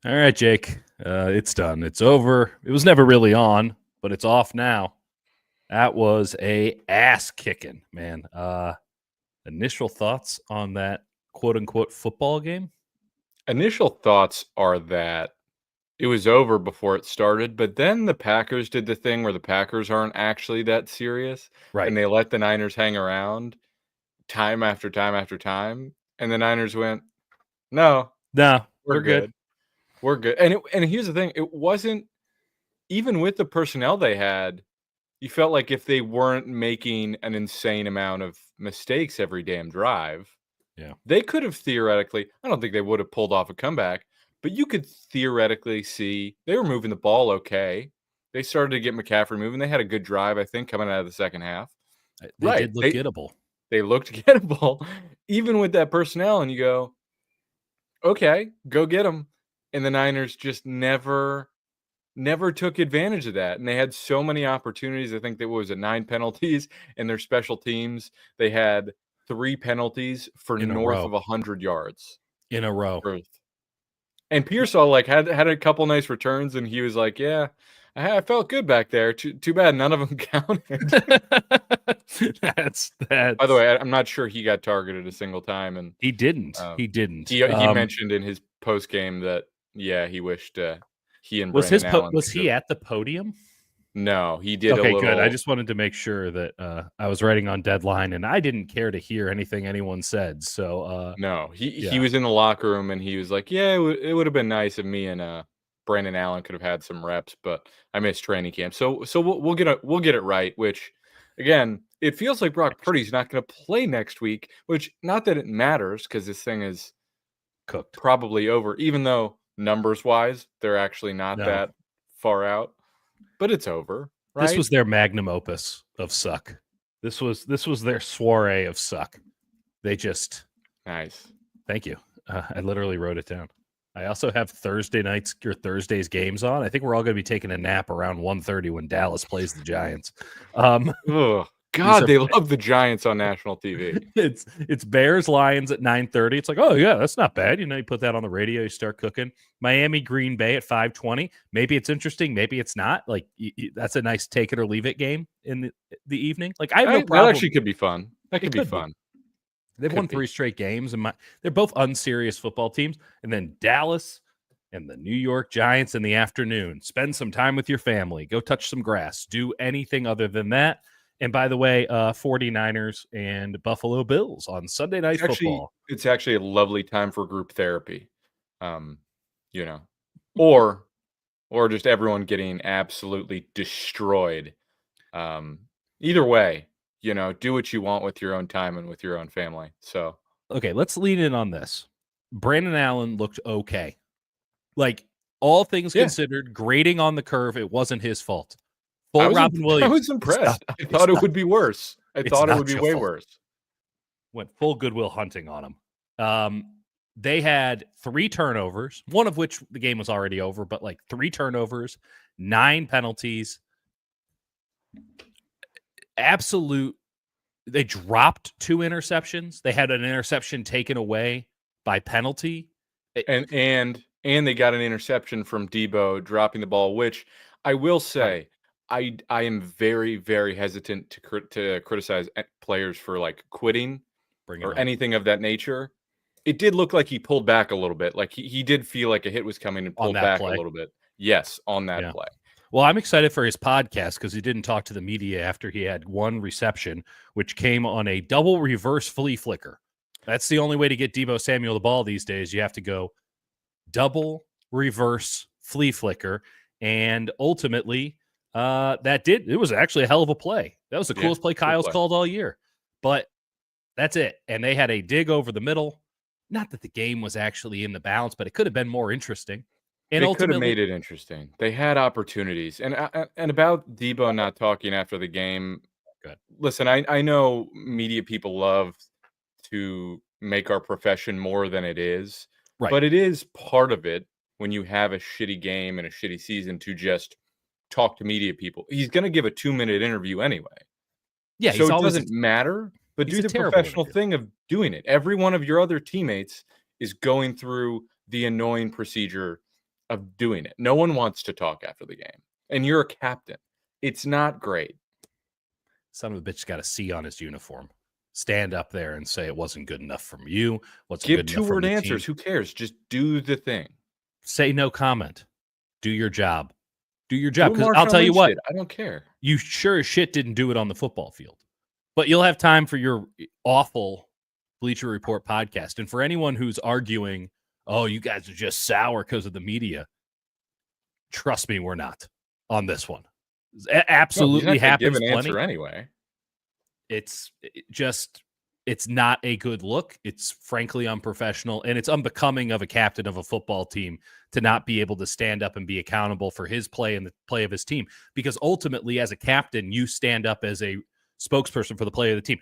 All right, Jake. It's done. It's over. It was never really on, but it's off now. That was a ass kicking, man. Initial thoughts on that quote unquote football game? Initial thoughts are that it was over before it started, but then the Packers did the thing where the Packers aren't actually that serious, Right. and they let the Niners hang around time after time after time, and the Niners went, "No, No, we're we're good. good. We're good." And here's the thing, it wasn't even with the personnel they had, you felt like if they weren't making an insane amount of mistakes every damn drive, Yeah. they could have theoretically I don't think they would have pulled off a comeback, but you could theoretically see they were moving the ball okay. They started to get McCaffrey moving. They had a good drive, I think, coming out of the second half. They Right. did look They gettable. they looked gettable even with that personnel, and you go, "Okay, go get them." And the Niners just never took advantage of that, and they had so many opportunities. I think there was 9 penalties in their special teams. They had 3 penalties for In a north of row. 100 yards. In a row. For and Pearsall, like, had a couple nice returns, and he was like, "Yeah, I felt good back there. Too bad none of them counted." that's By the that's way, I'm not sure he got targeted a single time, and, he didn't. um, He didn't. he mentioned in his post game that, yeah, he wished, he and Was Brandon Allen was could he have. at the podium? No, he did a Okay, good. I little. just wanted to make sure that I was writing on deadline and I didn't care to hear anything anyone said. So No, he yeah. was in the locker room, and he was like, "Yeah, it would have been nice if me and, Brandon Allen could have had some reps, but I missed training camp." So we'll get it right, which, again, it feels like Brock Purdy's not gonna play next week, which, not that it matters, because this thing is Cooked. probably over, even though numbers-wise, they're actually not No. that far out, but it's over, This right? was their magnum opus of suck. This was their soiree of suck. They just Nice. thank you. I literally wrote it down. I also have Thursday nights or Thursdays games on. I think we're all going to be taking a nap around 1:30 when Dallas plays the Giants. Ugh. These God, are they love the Giants on national TV. it's Bears Lions at 9:30. It's like, oh yeah, that's not bad. You put that on the radio, you start cooking. Miami Green Bay at 5:20. Maybe it's interesting, maybe it's not. Like that's a nice take it or leave it game in the evening. Like I have no That problem. actually could be fun. That It could be could be. fun. They've won Could 3 be. straight games, and they're both unserious football teams. And then Dallas and the New York Giants in the afternoon. Spend some time with your family. Go touch some grass. Do anything other than that. And by the way, 49ers and Buffalo Bills on Sunday Night Football. It's actually a lovely time for group therapy. Um, you know, or just everyone getting absolutely destroyed. Um, Either way, do what you want with your own time and with your own family. So, Okay, let's lean in on this. Brandon Allen looked okay. Like, all things yeah, considered, grading on the curve, it wasn't his fault. I Full was Robin I Williams. was impressed. I thought it would be worse. I It's thought it would not be your way fault. worse. Went full Goodwill Hunting on him. They had 3 turnovers, one of which the game was already over, but like 3 turnovers, 9 penalties. Absolute. They dropped 2 interceptions. They had an interception taken away by penalty. And they got an interception from Debo dropping the ball, which I will Right. say, I am very, very hesitant to criticize players for, like, quitting Bring it or on. anything of that nature. It did look like he pulled back a little bit, like, he did feel like a hit was coming and On pulled that back a play. little bit. Yes, on that Yeah. play. Well, I'm excited for his podcast because he didn't talk to the media after he had 1 reception, which came on a double reverse flea flicker. That's the only way to get Debo Samuel the ball these days. You have to go double reverse flea flicker. And ultimately, it was actually a hell of a play. That was the Yeah, coolest play good Kyle's play. called all year. But that's it. And they had a dig over the middle. Not that the game was actually in the balance, but it could have been more interesting. And They could have ultimately, made it interesting. They had opportunities. And about Debo not talking after the game, good. listen, I know media people love to make our profession more than it is, Right. but it is part of it when you have a shitty game and a shitty season to just talk to media people. He's going to give a 2-minute interview anyway. Yeah, So it doesn't matter, but he's do a the terrible professional interviewer. thing of doing it. Every one of your other teammates is going through the annoying procedure of doing it. No one wants to talk after the game, and you're a captain. It's not great. Son of a bitch got a C on his uniform. Stand up there and say it wasn't good enough from you. Wasn't Give good enough from two-word the answers. team. Who cares? Just do the thing. Say no comment. Do your job. Do your Do job. what Because I'll Marshawn tell you Lynch what, did. I don't care. you sure as shit didn't do it on the football field. But you'll have time for your awful Bleacher Report podcast. And for anyone who's arguing, oh, you guys are just sour because of the media, trust me, we're not on this one. Absolutely happens Give an plenty. answer anyway. It's not a good look. It's frankly unprofessional, and it's unbecoming of a captain of a football team to not be able to stand up and be accountable for his play and the play of his team. Because ultimately, as a captain, you stand up as a spokesperson for the play of the team.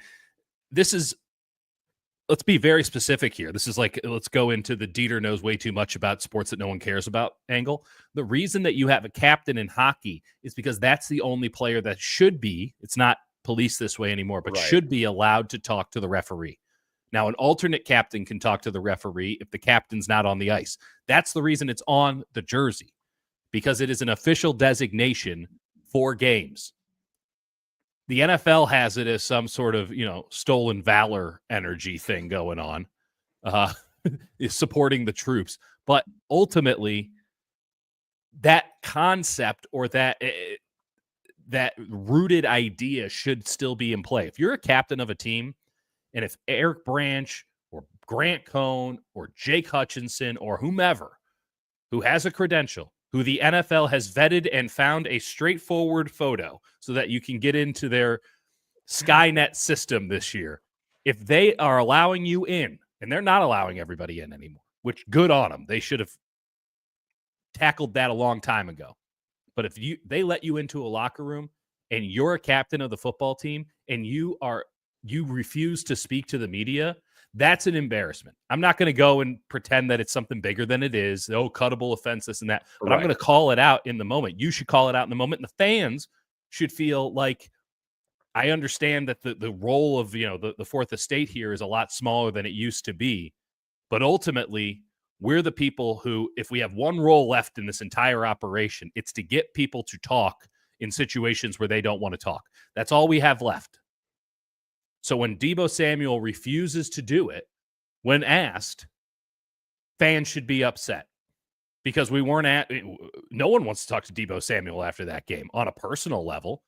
Let's be very specific here. This is like, let's go into the Dieter knows way too much about sports that no one cares about angle. The reason that you have a captain in hockey is because that's the only player that should be, it's not policed this way anymore, but should be allowed to talk to the referee. Now, an alternate captain can talk to the referee if the captain's not on the ice. That's the reason it's on the jersey, because it is an official designation for games. The NFL has it as some sort of, stolen valor energy thing going on, is supporting the troops. But ultimately, that concept or that rooted idea should still be in play. If you're a captain of a team, and if Eric Branch or Grant Cohn or Jake Hutchinson or whomever who has a credential, who the NFL has vetted and found a straightforward photo so that you can get into their Skynet system this year, if they are allowing you in, and they're not allowing everybody in anymore, which good on them. They should have tackled that a long time ago. But if they let you into a locker room and you're a captain of the football team and you refuse to speak to the media, that's an embarrassment. I'm not going to go and pretend that it's something bigger than it is. Oh, cuttable offense, this and that. But I'm going to call it out in the moment. You should call it out in the moment. And the fans should feel like, I understand that the role of, the fourth estate here is a lot smaller than it used to be. But ultimately, we're the people who, if we have one role left in this entire operation, it's to get people to talk in situations where they don't want to talk. That's all we have left. So when Deebo Samuel refuses to do it, when asked, fans should be upset because no one wants to talk to Deebo Samuel after that game on a personal level.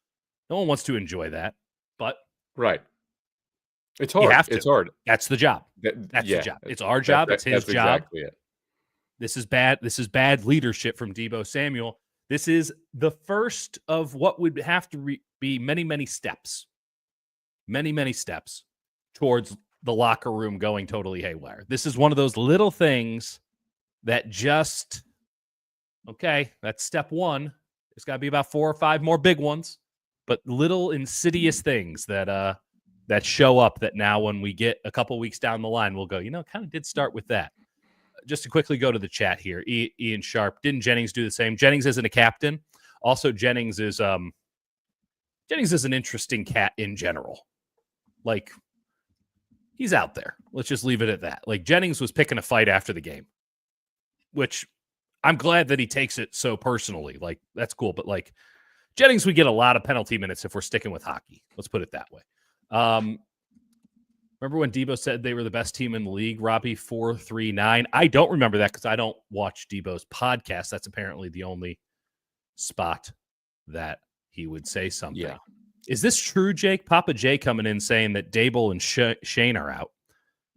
No one wants to enjoy that, but it's hard. You have to. It's hard. That's the job. That's the job. It's our job. It's his job. Exactly it. This is bad. This is bad leadership from Deebo Samuel. This is the first of what would have to be many, many steps. Many, many steps towards the locker room going totally haywire. This is one of those little things that just, okay, that's step one. There's got to be about 4 or 5 more big ones, but little insidious things that show up that now when we get a couple weeks down the line, we'll go, it kind of did start with that. Just to quickly go to the chat here, Ian Sharp, didn't Jennings do the same? Jennings isn't a captain. Also, Jennings is an interesting cat in general. Like, he's out there. Let's just leave it at that. Like, Jennings was picking a fight after the game, which I'm glad that he takes it so personally. Like, that's cool. But, like, Jennings would get a lot of penalty minutes if we're sticking with hockey. Let's put it that way. Remember when Deebo said they were the best team in the league, Robbie? 439. I don't remember that because I don't watch Deebo's podcast. That's apparently the only spot that he would say something. Yeah. Is this true, Jake? Papa J coming in saying that Dable and Shane are out.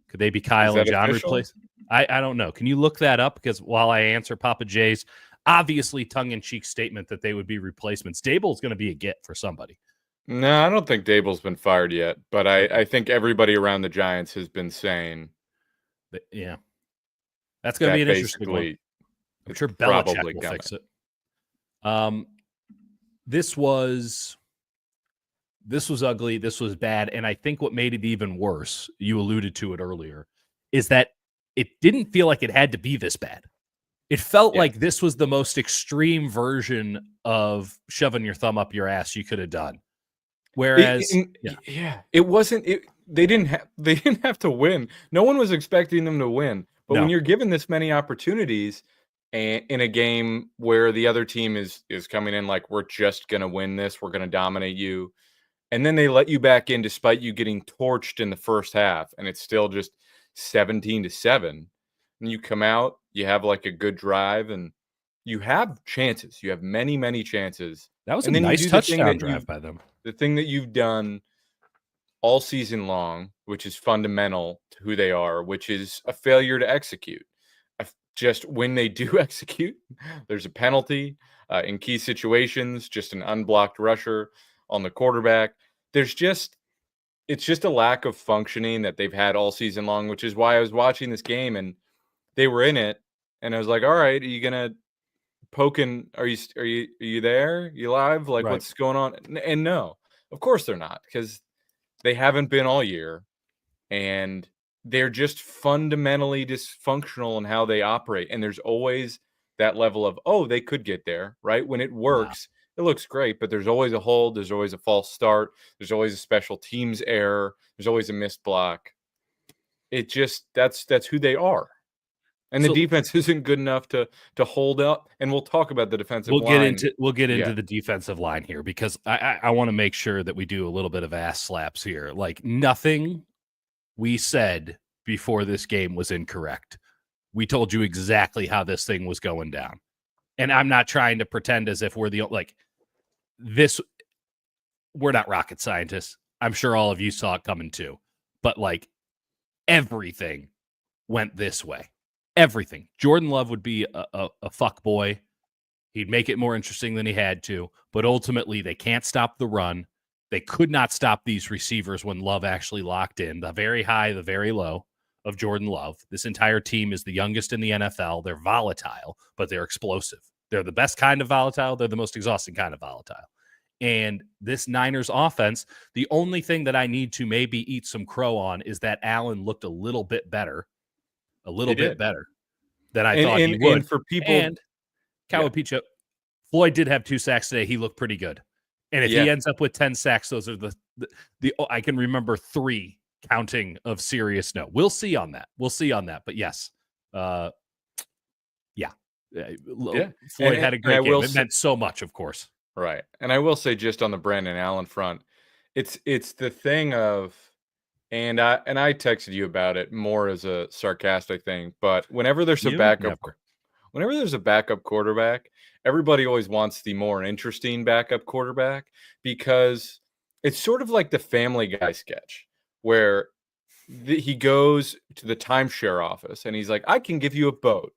Could they be Kyle and John replaced? I don't know. Can you look that up? Because while I answer Papa J's obviously tongue-in-cheek statement that they would be replacements, Dable's going to be a get for somebody. No, I don't think Dable's been fired yet, but I think everybody around the Giants has been saying yeah. That's going to be an interesting one. I'm sure Belichick will fix it. This was ugly. This was bad. And I think what made it even worse, you alluded to it earlier, is that it didn't feel like it had to be this bad. It felt like this was the most extreme version of shoving your thumb up your ass you could have done. Whereas, it wasn't. They didn't have to win. No one was expecting them to win. But when you're given this many opportunities, and in a game where the other team is coming in like, we're just gonna win this, we're gonna dominate you, and then they let you back in despite you getting torched in the first half, and it's still just 17-7. And you come out, you have like a good drive, and you have chances. You have many, many chances. That was a And then you nice do the thing touchdown that drive by them. you've done all season long, which is fundamental to who they are, which is a failure to execute. Just when they do execute, there's a penalty in key situations, just an unblocked rusher on the quarterback. It's just a lack of functioning that they've had all season long, which is why I was watching this game and they were in it, and I was like, "All right, are you gonna poking? Are you there? You live? Like, Right. what's going on?" And no, of course they're not, because they haven't been all year, and they're just fundamentally dysfunctional in how they operate. And there's always that level of, oh, they could get there, right? When it Yeah. works, it looks great, but there's always a hold, there's always a false start, there's always a special teams error, there's always a missed block. It just that's who they are. And the So defense isn't good enough to hold up. And we'll talk about the defensive line. we'll get Yeah. into the defensive line here because I want to make sure that we do a little bit of ass slaps here. Like nothing we said before this game was incorrect. We told you exactly how this thing was going down. And I'm not trying to pretend as if we're this. We're not rocket scientists. I'm sure all of you saw it coming too. But like everything went this way. Everything. Jordan Love would be a fuck boy. He'd make it more interesting than he had to. But ultimately, they can't stop the run. They could not stop these receivers when Love actually locked in. The very high, the very low of Jordan Love. This entire team is the youngest in the NFL. They're volatile, but they're explosive. They're the best kind of volatile. They're the most exhausting kind of volatile. And this Niners offense, the only thing that I need to maybe eat some crow on is that Allen looked a little bit better than I thought he would. And for people, And Kawapika, Floyd did have 2 sacks today. He looked pretty good. And if he ends up with 10 sacks, those are the I can remember 3 counting of serious no. We'll see on that. But yes. Floyd had a great game. It meant so much, of course. Right. And I will say, just on the Brandon Allen front, it's the thing of, and I texted you about it more as a sarcastic thing, but whenever there's a backup quarterback, everybody always wants the more interesting backup quarterback, because it's sort of like the Family Guy sketch where he goes to the timeshare office and he's like, I can give you a boat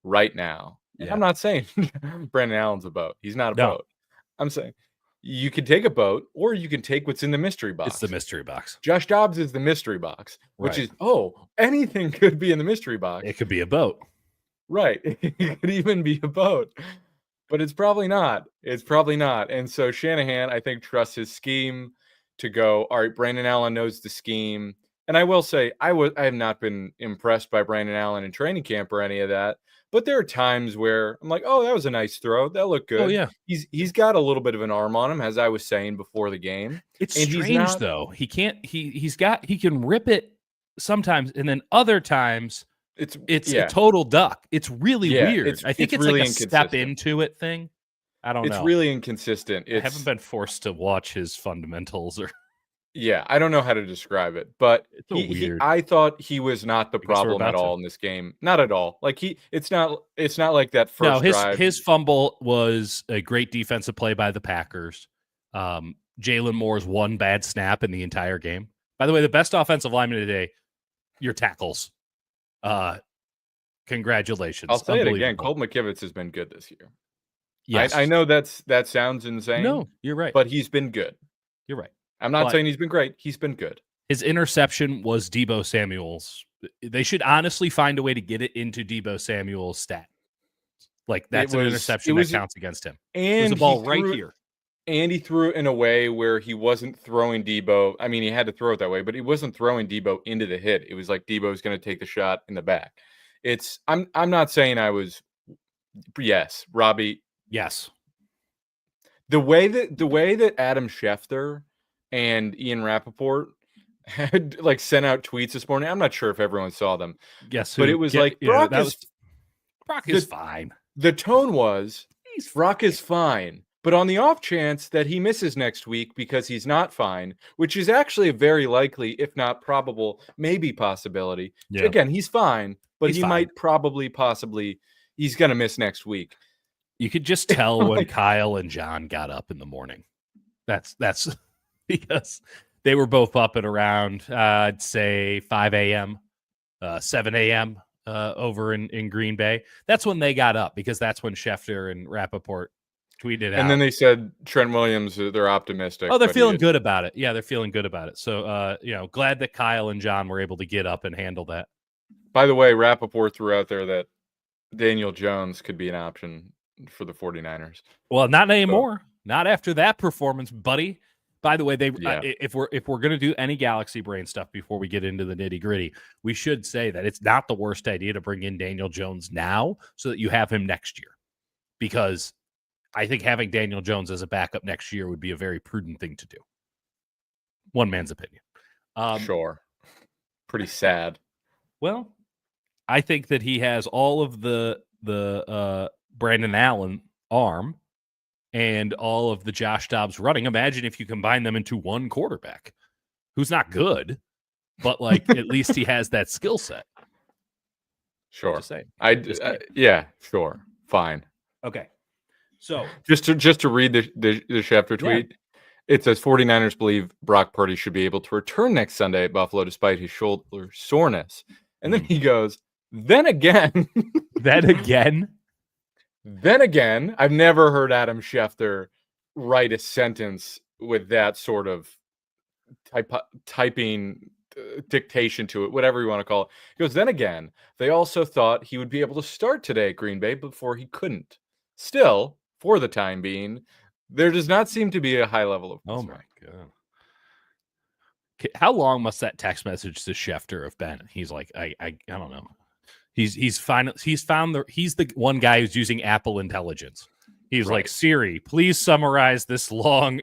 right now. And I'm not saying Brandon Allen's a boat. He's not a boat. I'm saying you can take a boat, or you can take what's in the mystery box. It's the mystery box. Josh Dobbs is the mystery box, which is, anything could be in the mystery box. It could be a boat. Right. It could even be a boat. But it's probably not. And so Shanahan, I think, trusts his scheme to go, all right, Brandon Allen knows the scheme. And I will say, I have not been impressed by Brandon Allen in training camp or any of that. But there are times where I'm like, oh, that was a nice throw. That looked good. Oh, yeah. He's got a little bit of an arm on him, as I was saying before the game. It's strange, though. He can rip it sometimes, and then other times it's a total duck. It's really weird. I think it's really like a step into it thing. I don't know. It's really inconsistent. I haven't been forced to watch his fundamentals or. Yeah, I don't know how to describe it, but I thought he was not the problem at all in this game. Not at all. Like it's not like that first drive. His fumble was a great defensive play by the Packers. Jalen Moore's one bad snap in the entire game. By the way, the best offensive lineman today, your tackles. Congratulations. I'll say it again. Colt McKivitz has been good this year. Yes. I know that sounds insane. No, you're right. But he's been good. You're right. I'm not saying he's been great. He's been good. His interception was Deebo Samuel's. They should honestly find a way to get it into Deebo Samuel's stat. Like, that's an interception that counts against him. And there's a ball right here. And he threw it in a way where he wasn't throwing Deebo. I mean, he had to throw it that way, but he wasn't throwing Deebo into the hit. It was like Deebo's going to take the shot in the back. I'm not saying I was. Yes, Robbie. Yes. The way that Adam Schefter and Ian Rappaport had sent out tweets this morning. I'm not sure if everyone saw them. Yes, but it was Brock is fine. The tone was, He's Brock is fine, but on the off chance that he misses next week because he's not fine, which is actually a very likely, if not probable, maybe possibility. Yeah. Again, he's fine, but He's he fine. might possibly, he's going to miss next week. You could just tell when Kyle and John got up in the morning. That's because they were both up at around, I'd say 5 a.m., 7 a.m. Over in Green Bay. That's when they got up, because that's when Schefter and Rappaport tweeted out. And then they said Trent Williams, they're optimistic. Oh, they're feeling good about it. Yeah, they're feeling good about it. So, glad that Kyle and John were able to get up and handle that. By the way, Rappaport threw out there that Daniel Jones could be an option for the 49ers. Well, not anymore. Not after that performance, buddy. By the way, if we're going to do any Galaxy Brain stuff before we get into the nitty gritty, we should say that it's not the worst idea to bring in Daniel Jones now so that you have him next year, because I think having Daniel Jones as a backup next year would be a very prudent thing to do. One man's opinion. Sure. Pretty sad. Well, I think that he has all of the Brandon Allen arm and all of the Josh Dobbs running. Imagine if you combine them into one quarterback who's not good, but like at least he has that skill set. Sure. Just saying. Yeah, sure. Fine. Okay. So just to read the Schefter tweet, it says 49ers believe Brock Purdy should be able to return next Sunday at Buffalo despite his shoulder soreness. And then he goes, then again. Then again, I've never heard Adam Schefter write a sentence with that sort of typing dictation to it, whatever you want to call it. He goes, then again, they also thought he would be able to start today at Green Bay before he couldn't. Still, for the time being, there does not seem to be a high level of concern. Oh my God. How long must that text message to Schefter have been? He's like, I don't know. He's the one guy who's using Apple Intelligence. He's like, Siri, please summarize this long,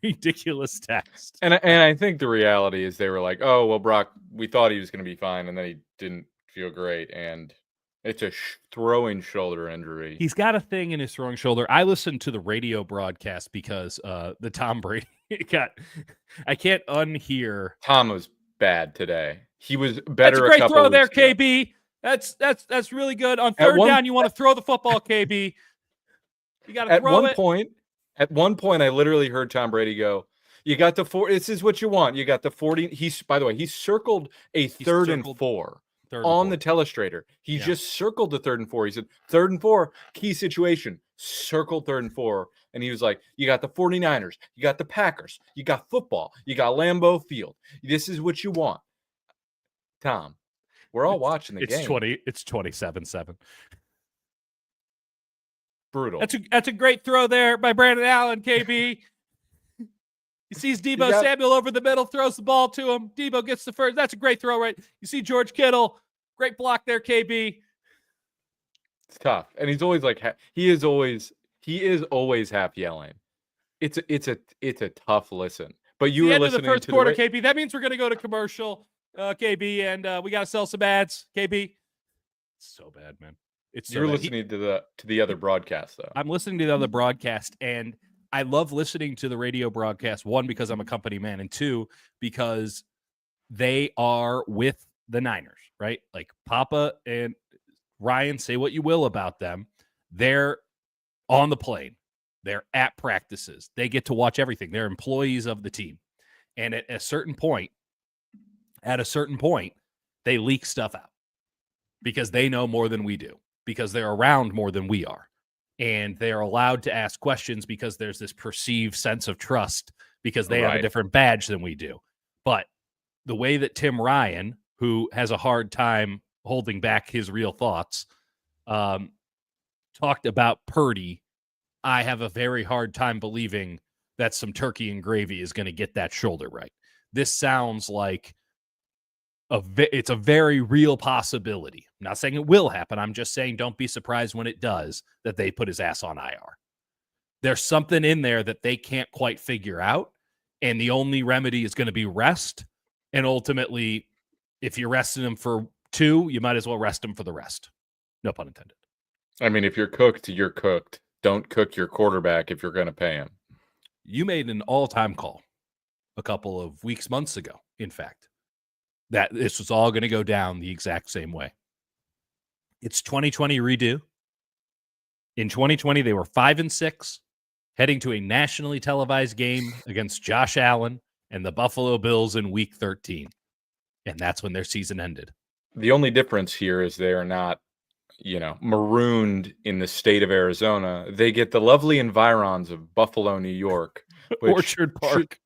ridiculous text. And I think the reality is they were like, oh, well, Brock, we thought he was going to be fine, and then he didn't feel great, and it's a throwing shoulder injury. He's got a thing in his throwing shoulder. I listened to the radio broadcast because the Tom Brady I can't unhear. Tom was bad today. He was better. That's a great throw there, ago. KB. That's really good. On third down, you want to throw the football, KB. You got to throw it. At one point, I literally heard Tom Brady go, you got the 4. This is what you want. You got the 40. By the way, he circled a third and 4 on the telestrator. He just circled the 3rd and 4. He said, 3rd and 4, key situation. Circle 3rd and 4. And he was like, you got the 49ers. You got the Packers. You got football. You got Lambeau Field. This is what you want. Tom, we're all watching the game. It's 27-7. Brutal. That's a great throw there by Brandon Allen, KB. He sees Deebo Samuel over the middle, throws the ball to him. Deebo gets the first. That's a great throw, right? You see George Kittle. Great block there, KB. It's tough. And he's always like, he is always half yelling. It's a tough listen. But you were listening to the first quarter, KB. That means we're going to go to commercial, KB, and we got to sell some ads, KB. It's so bad, man. You're listening to the other broadcast, though. I'm listening to the other broadcast, and I love listening to the radio broadcast, one, because I'm a company man, and two, because they are with the Niners, right? Like Papa and Ryan, say what you will about them. They're on the plane. They're at practices. They get to watch everything. They're employees of the team. And at a certain point, they leak stuff out because they know more than we do, because they're around more than we are. And they're allowed to ask questions because there's this perceived sense of trust because they have a different badge than we do. But the way that Tim Ryan, who has a hard time holding back his real thoughts, talked about Purdy, I have a very hard time believing that some turkey and gravy is going to get that shoulder right. This sounds like it's a very real possibility. I'm not saying it will happen. I'm just saying don't be surprised when it does that they put his ass on IR. There's something in there that they can't quite figure out, and the only remedy is going to be rest. And ultimately, if you're resting him for 2, you might as well rest him for the rest. No pun intended. I mean, if you're cooked, you're cooked. Don't cook your quarterback if you're going to pay him. You made an all-time call a couple of weeks, months ago, in fact, that this was all going to go down the exact same way. It's 2020 redo. In 2020, they were 5-6, heading to a nationally televised game against Josh Allen and the Buffalo Bills in Week 13. And that's when their season ended. The only difference here is they are not, marooned in the state of Arizona. They get the lovely environs of Buffalo, New York, which Orchard Park.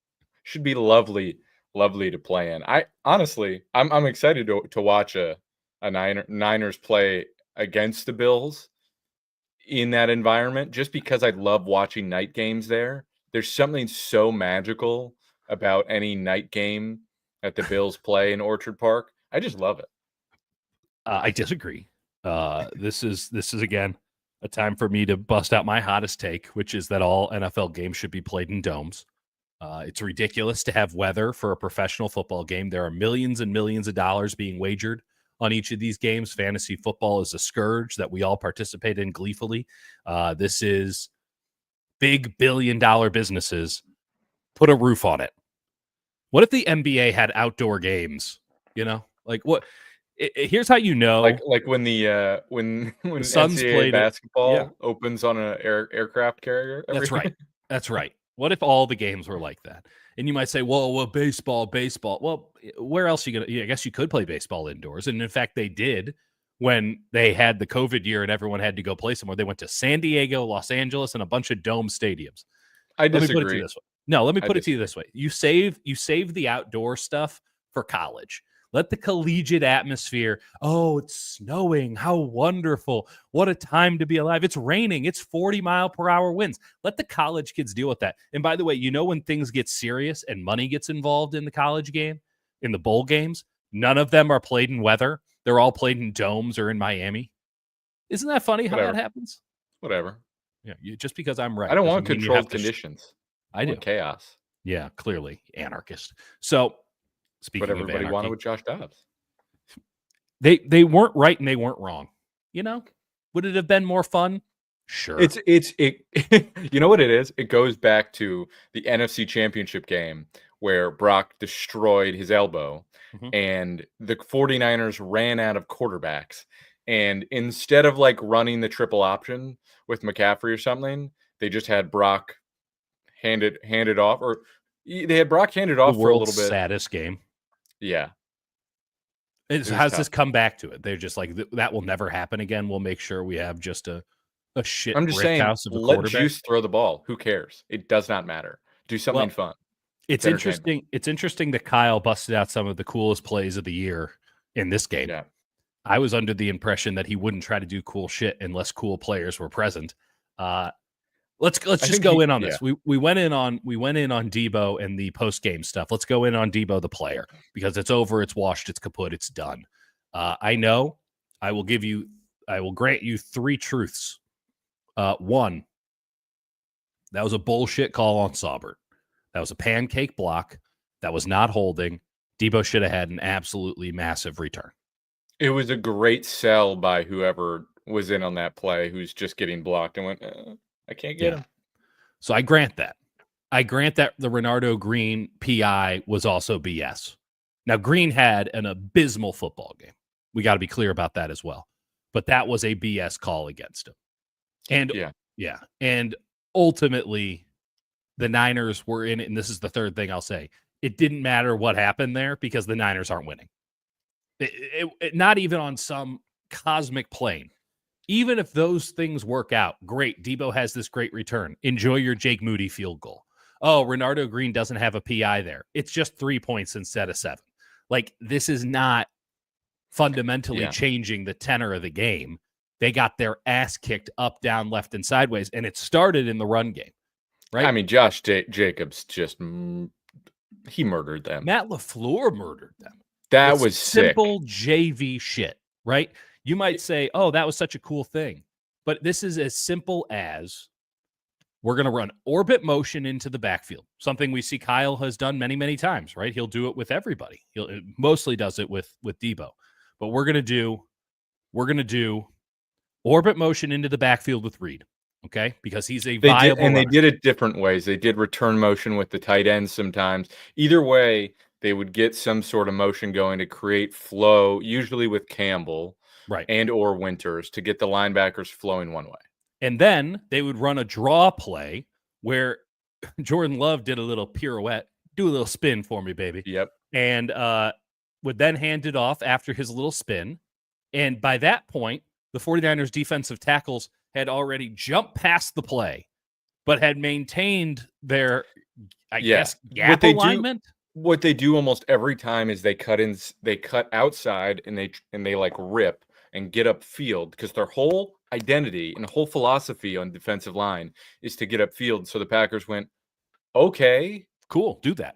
should be lovely to play in. I'm excited to watch a Niners play against the Bills in that environment, just because I love watching night games there. There's something so magical about any night game that the Bills play in Orchard Park. I just love it. I disagree. This is again a time for me to bust out my hottest take, which is that all NFL games should be played in domes. It's ridiculous to have weather for a professional football game. There are millions and millions of dollars being wagered on each of these games. Fantasy football is a scourge that we all participate in gleefully. This is big billion-dollar businesses. Put a roof on it. What if the NBA had outdoor games? Like what? Here's how you know. Like when the when Suns NCAA played basketball opens on an aircraft carrier. That's right. That's right. What if all the games were like that? And you might say, well, baseball. Well, where else are you going to? I guess you could play baseball indoors. And in fact, they did when they had the COVID year and everyone had to go play somewhere. They went to San Diego, Los Angeles, and a bunch of dome stadiums. I disagree. Let me put it to you this way. No, let me put it to you this way. You save the outdoor stuff for college. Let the collegiate atmosphere. Oh, it's snowing. How wonderful. What a time to be alive. It's raining. It's 40-mile-per-hour winds. Let the college kids deal with that. And by the way, when things get serious and money gets involved in the college game, in the bowl games, none of them are played in weather. They're all played in domes or in Miami. Isn't that funny how that happens? Whatever. Yeah, just because I'm right. I don't want controlled conditions. I do. Chaos. Yeah, clearly. Anarchist. So, speaking but everybody of anarchy, wanted with Josh Dobbs. They weren't right and they weren't wrong. Would it have been more fun? Sure. You know what it is? It goes back to the NFC Championship game where Brock destroyed his elbow and the 49ers ran out of quarterbacks. And instead of running the triple option with McCaffrey or something, they just had Brock handed off, or they had Brock handed off for a little bit. Saddest game. Yeah. How's this come back to it? They're just like, that will never happen again. We'll make sure we have just a shit. I'm just saying, let Juice throw the ball. Who cares? It does not matter. Do something fun. It's interesting. It's interesting that Kyle busted out some of the coolest plays of the year in this game. Yeah. I was under the impression that he wouldn't try to do cool shit unless cool players were present. Let's just go in on this. We went in on Debo and the post game stuff. Let's go in on Debo the player because it's over, it's washed, it's kaput, it's done. I know. I will grant you 3 truths. 1, that was a bullshit call on Saubert. That was a pancake block. That was not holding. Debo should have had an absolutely massive return. It was a great sell by whoever was in on that play, who's just getting blocked and went, I can't get him. So I grant that. I grant that the Renardo Green PI was also BS. Now, Green had an abysmal football game. We got to be clear about that as well. But that was a BS call against him. And and ultimately, the Niners were in it. And this is the third thing I'll say. It didn't matter what happened there because the Niners aren't winning. Not even on some cosmic plane. Even if those things work out, great. Debo has this great return. Enjoy your Jake Moody field goal. Oh, Renardo Green doesn't have a PI there. It's just 3 points instead of 7. This is not fundamentally changing the tenor of the game. They got their ass kicked up, down, left, and sideways, and it started in the run game, right? I mean, Josh Jacobs just he murdered them. Matt LaFleur murdered them. That was simple sick. JV shit, right? You might say, oh, that was such a cool thing. But this is as simple as we're going to run orbit motion into the backfield, something we see Kyle has done many, many times, right? He'll do it with everybody. He mostly does it with Debo. But we're going to do orbit motion into the backfield with Reed, okay? Because he's a They did, viable and they runner. did it different ways. They did return motion with the tight ends sometimes. Either way, they would get some sort of motion going to create flow, usually with Campbell Right. and or Winters to get the linebackers flowing one way. And then they would run a draw play where Jordan Love did a little pirouette, do a little spin for me, baby. Yep. And would then hand it off after his little spin. And by that point, the 49ers defensive tackles had already jumped past the play, but had maintained their, I guess, gap alignment. What they do almost every time is they cut outside and they like rip and get upfield because their whole identity and whole philosophy on defensive line is to get upfield. So the Packers went, okay, Cool, do that.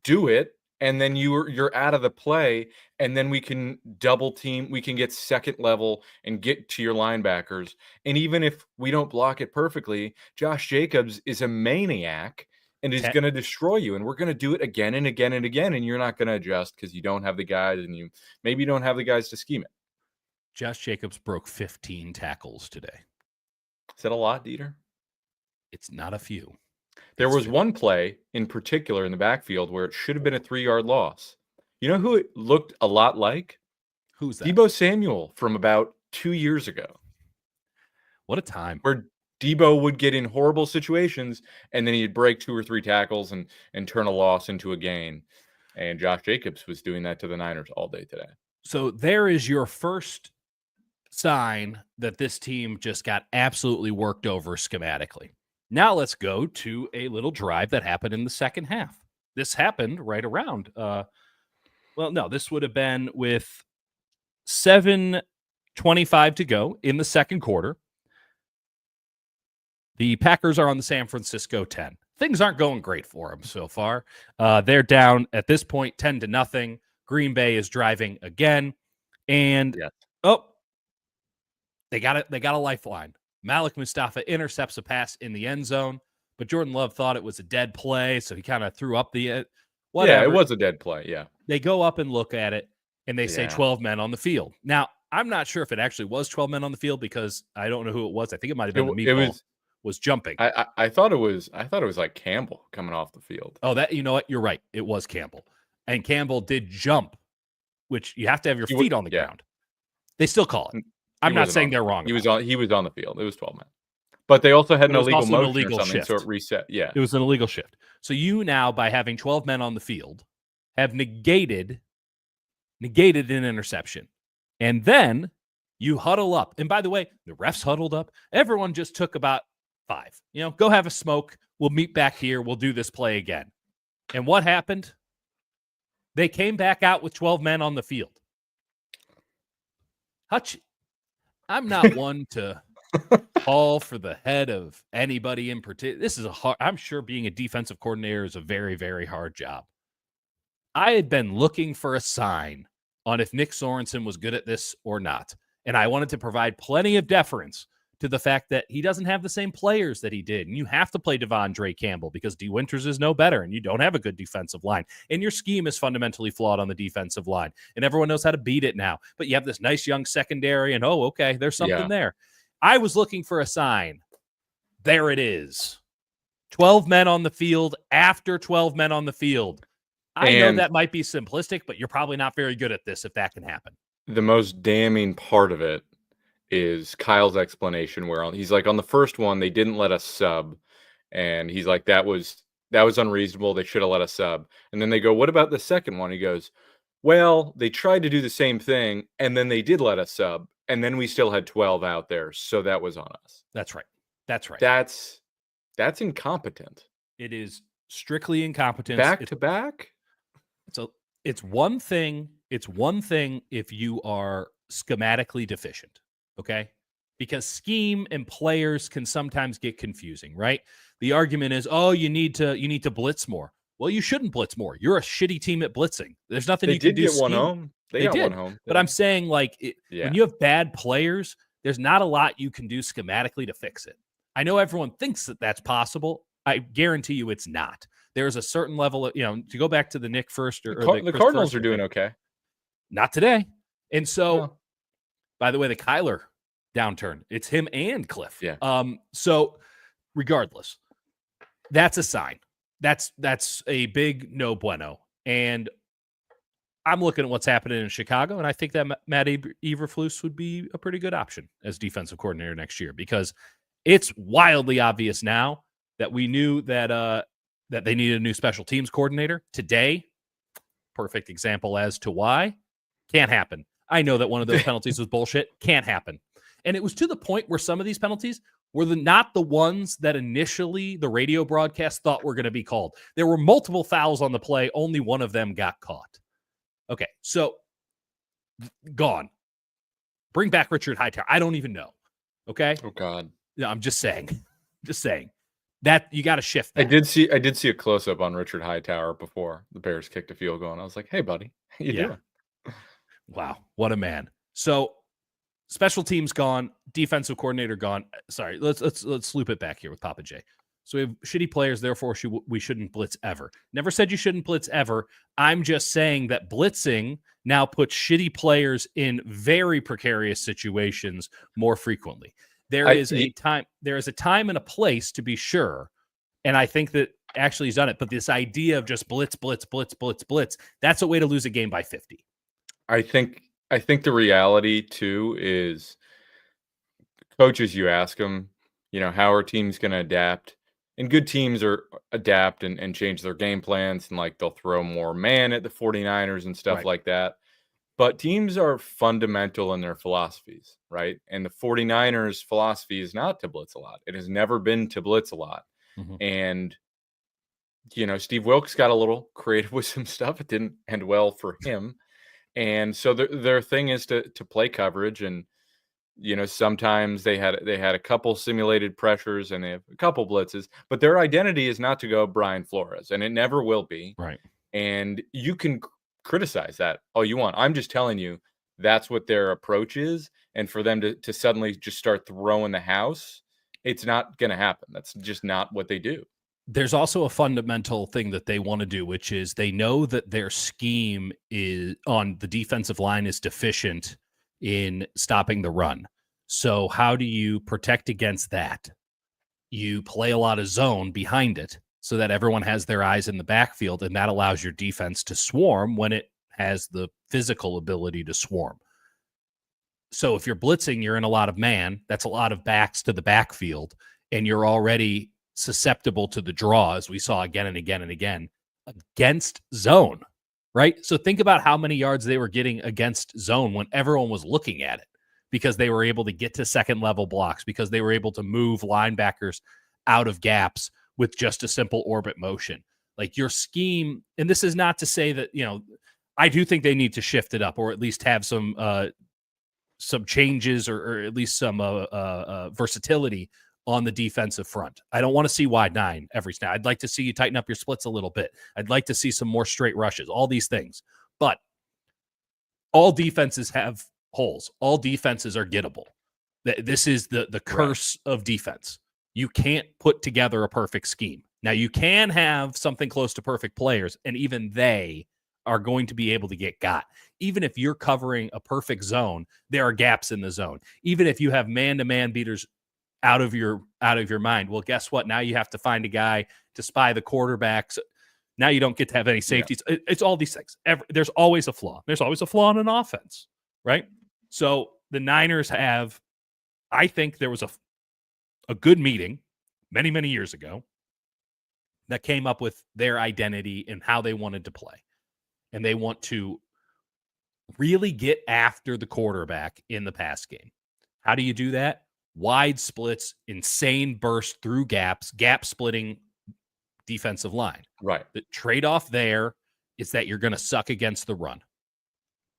do it, and then you're out of the play, and then we can double team, we can get second level and get to your linebackers. And even if we don't block it perfectly, Josh Jacobs is a maniac and is going to destroy you, and we're going to do it again and again and again, and you're not going to adjust because you don't have the guys, and you maybe don't have the guys to scheme it. Josh Jacobs broke 15 tackles today. Is that a lot, Dieter? It's not a few. There was one play in particular in the backfield where it should have been a 3-yard loss. You know who it looked a lot like? Who's that? Deebo Samuel from about 2 years ago. What a time. Where Deebo would get in horrible situations, and then he'd break 2 or 3 tackles and turn a loss into a gain. And Josh Jacobs was doing that to the Niners all day today. So there is your first sign that this team just got absolutely worked over schematically. Now let's go to a little drive that happened in the second half. This happened right around. This would have been with 7:25 to go in the second quarter. The Packers are on the San Francisco 10. Things aren't going great for them so far. They're down at this point 10-0. Green Bay is driving again. And they got a lifeline. Malik Mustafa intercepts a pass in the end zone, but Jordan Love thought it was a dead play, so he kind of threw up the whatever. Yeah, it was a dead play, yeah. They go up and look at it, and they say 12 men on the field. Now, I'm not sure if it actually was 12 men on the field because I don't know who it was. I think it might have been the meatball was jumping. I thought it was like Campbell coming off the field. Oh, you know what? You're right. It was Campbell. And Campbell did which you have to have your feet on the ground. They still call it. I'm not saying they're wrong. He was on the field. It was 12 men. But they also had an illegal motion or something, shift. so it reset. Yeah. It was an illegal shift. So you now, by having 12 men on the field, have negated an interception. And then you huddle up. And by the way, the refs huddled up. Everyone just took about 5. Go have a smoke. We'll meet back here. We'll do this play again. And what happened? They came back out with 12 men on the field. Hutch, I'm not one to call for the head of anybody in particular. This is I'm sure being a defensive coordinator is a very, very hard job. I had been looking for a sign on if Nick Sorensen was good at this or not. And I wanted to provide plenty of deference to the fact that he doesn't have the same players that he did. And you have to play Devondre Campbell because D. Winters is no better and you don't have a good defensive line. And your scheme is fundamentally flawed on the defensive line. And everyone knows how to beat it now. But you have this nice young secondary and, okay, there's something there. I was looking for a sign. There it is. 12 men on the field after 12 men on the field. I know that might be simplistic, but you're probably not very good at this if that can happen. The most damning part of it is Kyle's explanation where he's like, on the first one, they didn't let us sub. And he's like, that was unreasonable. They should have let us sub. And then they go, what about the second one? He goes, well, they tried to do the same thing. And then they did let us sub. And then we still had 12 out there. So that was on us. That's right. That's right. That's incompetent. It is strictly incompetent. Back to back. So it's one thing. It's one thing if you are schematically deficient. Okay. Because scheme and players can sometimes get confusing, right? The argument is, you need to blitz more. Well, you shouldn't blitz more. You're a shitty team at blitzing. There's nothing you can do. They did get one home. They got one home. But I'm saying, when you have bad players, there's not a lot you can do schematically to fix it. I know everyone thinks that that's possible. I guarantee you it's not. There's a certain level of, to go back to the Nick first or the Cardinals are doing okay. Not today. And so, by the way, the Kyler downturn. It's him and Cliff. Yeah. So regardless, that's a sign. That's a big no bueno. And I'm looking at what's happening in Chicago, and I think that Matt Eberflus would be a pretty good option as defensive coordinator next year, because it's wildly obvious now that we knew that that they needed a new special teams coordinator. Today, perfect example as to why. Can't happen. I know that one of those penalties was bullshit. Can't happen. And it was to the point where some of these penalties were not the ones that initially the radio broadcast thought were going to be called. There were multiple fouls on the play. Only one of them got caught. Okay, so gone. Bring back Richard Hightower. I don't even know. Okay? Oh God. No, I'm just saying. Just saying. That you got to shift that. I did see a close up on Richard Hightower before the Bears kicked a field goal, and I was like, "Hey, buddy, how you doing?" Wow, what a man. So special teams gone, defensive coordinator gone. Sorry, let's loop it back here with Papa J. So we have shitty players, therefore we shouldn't blitz ever. Never said you shouldn't blitz ever. I'm just saying that blitzing now puts shitty players in very precarious situations more frequently. There is a time and a place, to be sure, and I think that actually he's done it. But this idea of just blitz, that's a way to lose a game by 50. I think the reality too is coaches, you ask them, how are teams going to adapt? And good teams are adapt and change their game plans, and like they'll throw more man at the 49ers and stuff like that. But teams are fundamental in their philosophies, right? And the 49ers philosophy is not to blitz a lot. It has never been to blitz a lot. Mm-hmm. And Steve Wilkes got a little creative with some stuff. It didn't end well for him. And so their thing is to play coverage, and sometimes they had a couple simulated pressures and they have a couple blitzes, but their identity is not to go Brian Flores, and it never will be. Right. And you can criticize that all you want. I'm just telling you that's what their approach is, and for them to suddenly just start throwing the house, it's not going to happen. That's just not what they do. There's also a fundamental thing that they want to do, which is they know that their scheme is on the defensive line is deficient in stopping the run. So how do you protect against that? You play a lot of zone behind it so that everyone has their eyes in the backfield, and that allows your defense to swarm when it has the physical ability to swarm. So if you're blitzing, you're in a lot of man. That's a lot of backs to the backfield, and you're already susceptible to the draw, as we saw again and again and again, against zone, right? So think about how many yards they were getting against zone when everyone was looking at it, because they were able to get to second level blocks, because they were able to move linebackers out of gaps with just a simple orbit motion. Like your scheme, and this is not to say that, I do think they need to shift it up, or at least have some changes, or at least some versatility on the defensive front. I don't want to see wide nine every snap. I'd like to see you tighten up your splits a little bit. I'd like to see some more straight rushes, all these things. But all defenses have holes. All defenses are gettable. This is the curse of defense. You can't put together a perfect scheme. Now, you can have something close to perfect players, and even they are going to be able to get got. Even if you're covering a perfect zone, there are gaps in the zone. Even if you have man-to-man beaters out of your mind. Well, guess what? Now you have to find a guy to spy the quarterbacks. Now you don't get to have any safeties. Yeah. It's all these things. There's always a flaw. There's always a flaw in an offense, right? So the Niners have, I think there was a good meeting many, many years ago that came up with their identity and how they wanted to play. And they want to really get after the quarterback in the pass game. How do you do that? Wide splits, insane burst through gaps, gap splitting defensive line. Right. The trade-off there is that you're going to suck against the run.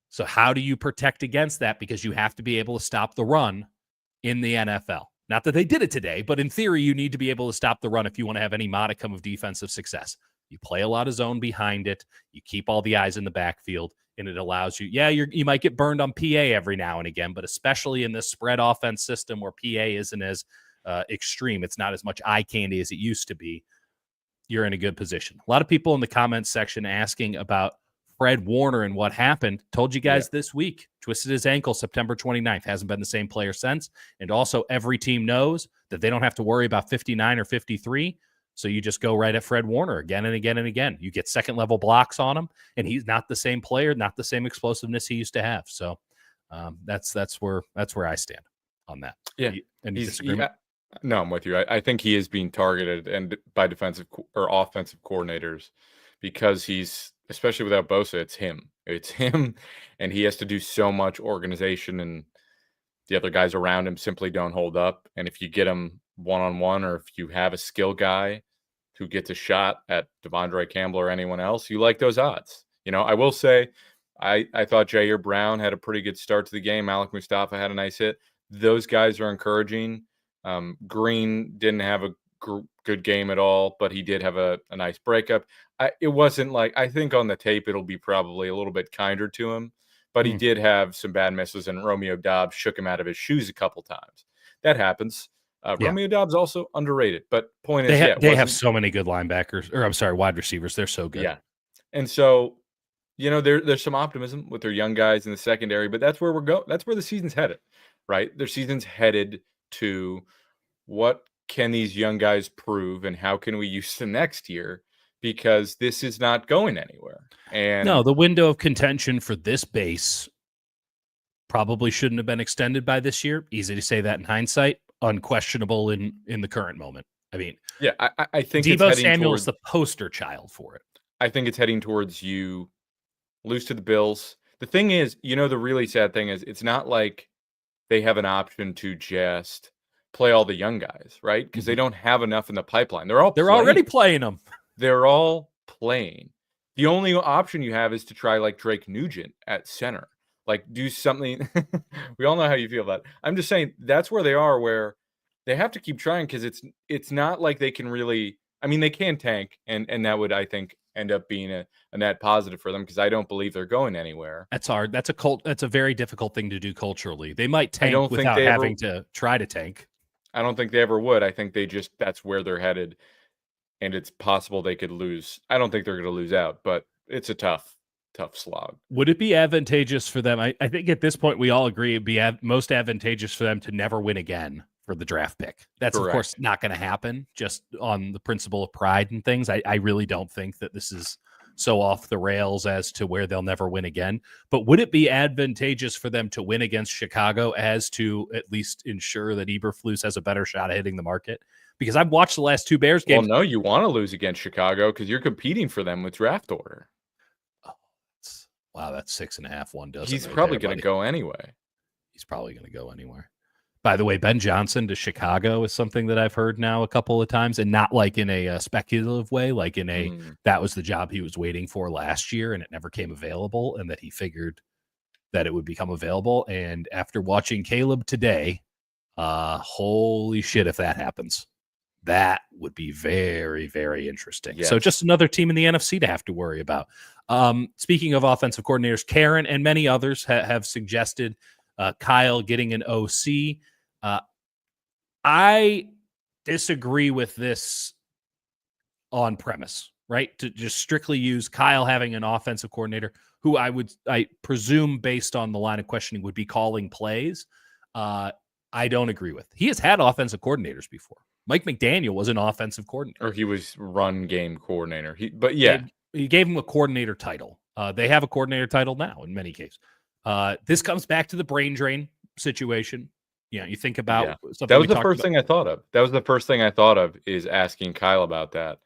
So how do you protect against that? Because you have to be able to stop the run in the NFL. Not that they did it today, but in theory, you need to be able to stop the run if you want to have any modicum of defensive success. You play a lot of zone behind it. You keep all the eyes in the backfield, and it allows you, you might get burned on PA every now and again, but especially in this spread offense system where PA isn't as extreme, it's not as much eye candy as it used to be, you're in a good position. A lot of people in the comments section asking about Fred Warner and what happened. Told you guys Yeah. this week, twisted his ankle September 29th. Hasn't been the same player since. And also every team knows that they don't have to worry about 59 or 53. So you just go right at Fred Warner again and again and again. You get second level blocks on him, and he's not the same player, not the same explosiveness he used to have. So that's where I stand on that. Yeah. Any disagreement? No, I'm with you. I think he is being targeted and by defensive or offensive coordinators because he's, especially without Bosa, it's him. It's him, and he has to do so much organization, and the other guys around him simply don't hold up. And if you get him one-on-one, or if you have a skill guy who gets a shot at Devondre Campbell or anyone else, you like those odds. I will say I thought Jair Brown had a pretty good start to the game. Malik Mustafa had a nice hit. Those guys are encouraging. Green didn't have a good game at all, but he did have a nice breakup. It wasn't like, I think on the tape it'll be probably a little bit kinder to him, but he did have some bad misses, and Romeo Doubs shook him out of his shoes a couple times. That happens. Romeo Doubs also underrated, but point is, they have so many good linebackers, or I'm sorry, wide receivers. They're so good. Yeah, and so there's some optimism with their young guys in the secondary, but that's where we're going. That's where the season's headed, right? Their season's headed to what can these young guys prove, and how can we use the next year, because this is not going anywhere. And no, the window of contention for this base probably shouldn't have been extended by this year. Easy to say that in hindsight. Unquestionable in the current moment. I mean, yeah, I think Deebo Samuel is the poster child for it. I think it's heading towards you lose to the Bills. The thing is, the really sad thing is, it's not like they have an option to just play all the young guys, right? Because they don't have enough in the pipeline. They're already playing them. They're all playing. The only option you have is to try like Drake Nugent at center. Like, do something. We all know how you feel about it. I'm just saying that's where they are, where they have to keep trying, because it's not like they can really. I mean, they can tank, and that would, I think, end up being a net positive for them, because I don't believe they're going anywhere. That's hard. That's a very difficult thing to do culturally. They might tank without having to try to tank. I don't think they ever would. I think that's where they're headed, and it's possible they could lose. I don't think they're going to lose out, but it's a tough slog. Would it be advantageous for them? I think at this point we all agree it'd be most advantageous for them to never win again for the draft pick. That's correct. Of course not going to happen, just on the principle of pride and things. I really don't think that this is so off the rails as to where they'll never win again. But would it be advantageous for them to win against Chicago, as to at least ensure that Eberflus has a better shot at hitting the market? Because I've watched the last two Bears games. Well, no, you want to lose against Chicago because you're competing for them with draft order. Wow, that's 6.5. One dozen. He's probably going to go anyway. He's probably going to go anywhere. By the way, Ben Johnson to Chicago is something that I've heard now a couple of times, and not like in a speculative way, like in a that was the job he was waiting for last year and it never came available, and that he figured that it would become available. And after watching Caleb today, holy shit, if that happens, that would be very, very interesting. Yes. So just another team in the NFC to have to worry about. Speaking of offensive coordinators, Karen and many others have suggested Kyle getting an OC. I disagree with this on premise, right? To just strictly use Kyle having an offensive coordinator who I presume, based on the line of questioning, would be calling plays. I don't agree with. He has had offensive coordinators before. Mike McDaniel was an offensive coordinator. Or he was run game coordinator. He gave him a coordinator title. They have a coordinator title now in many cases. This comes back to the brain drain situation. You think about something. That was the first thing I thought of. That was the first thing I thought of, is asking Kyle about that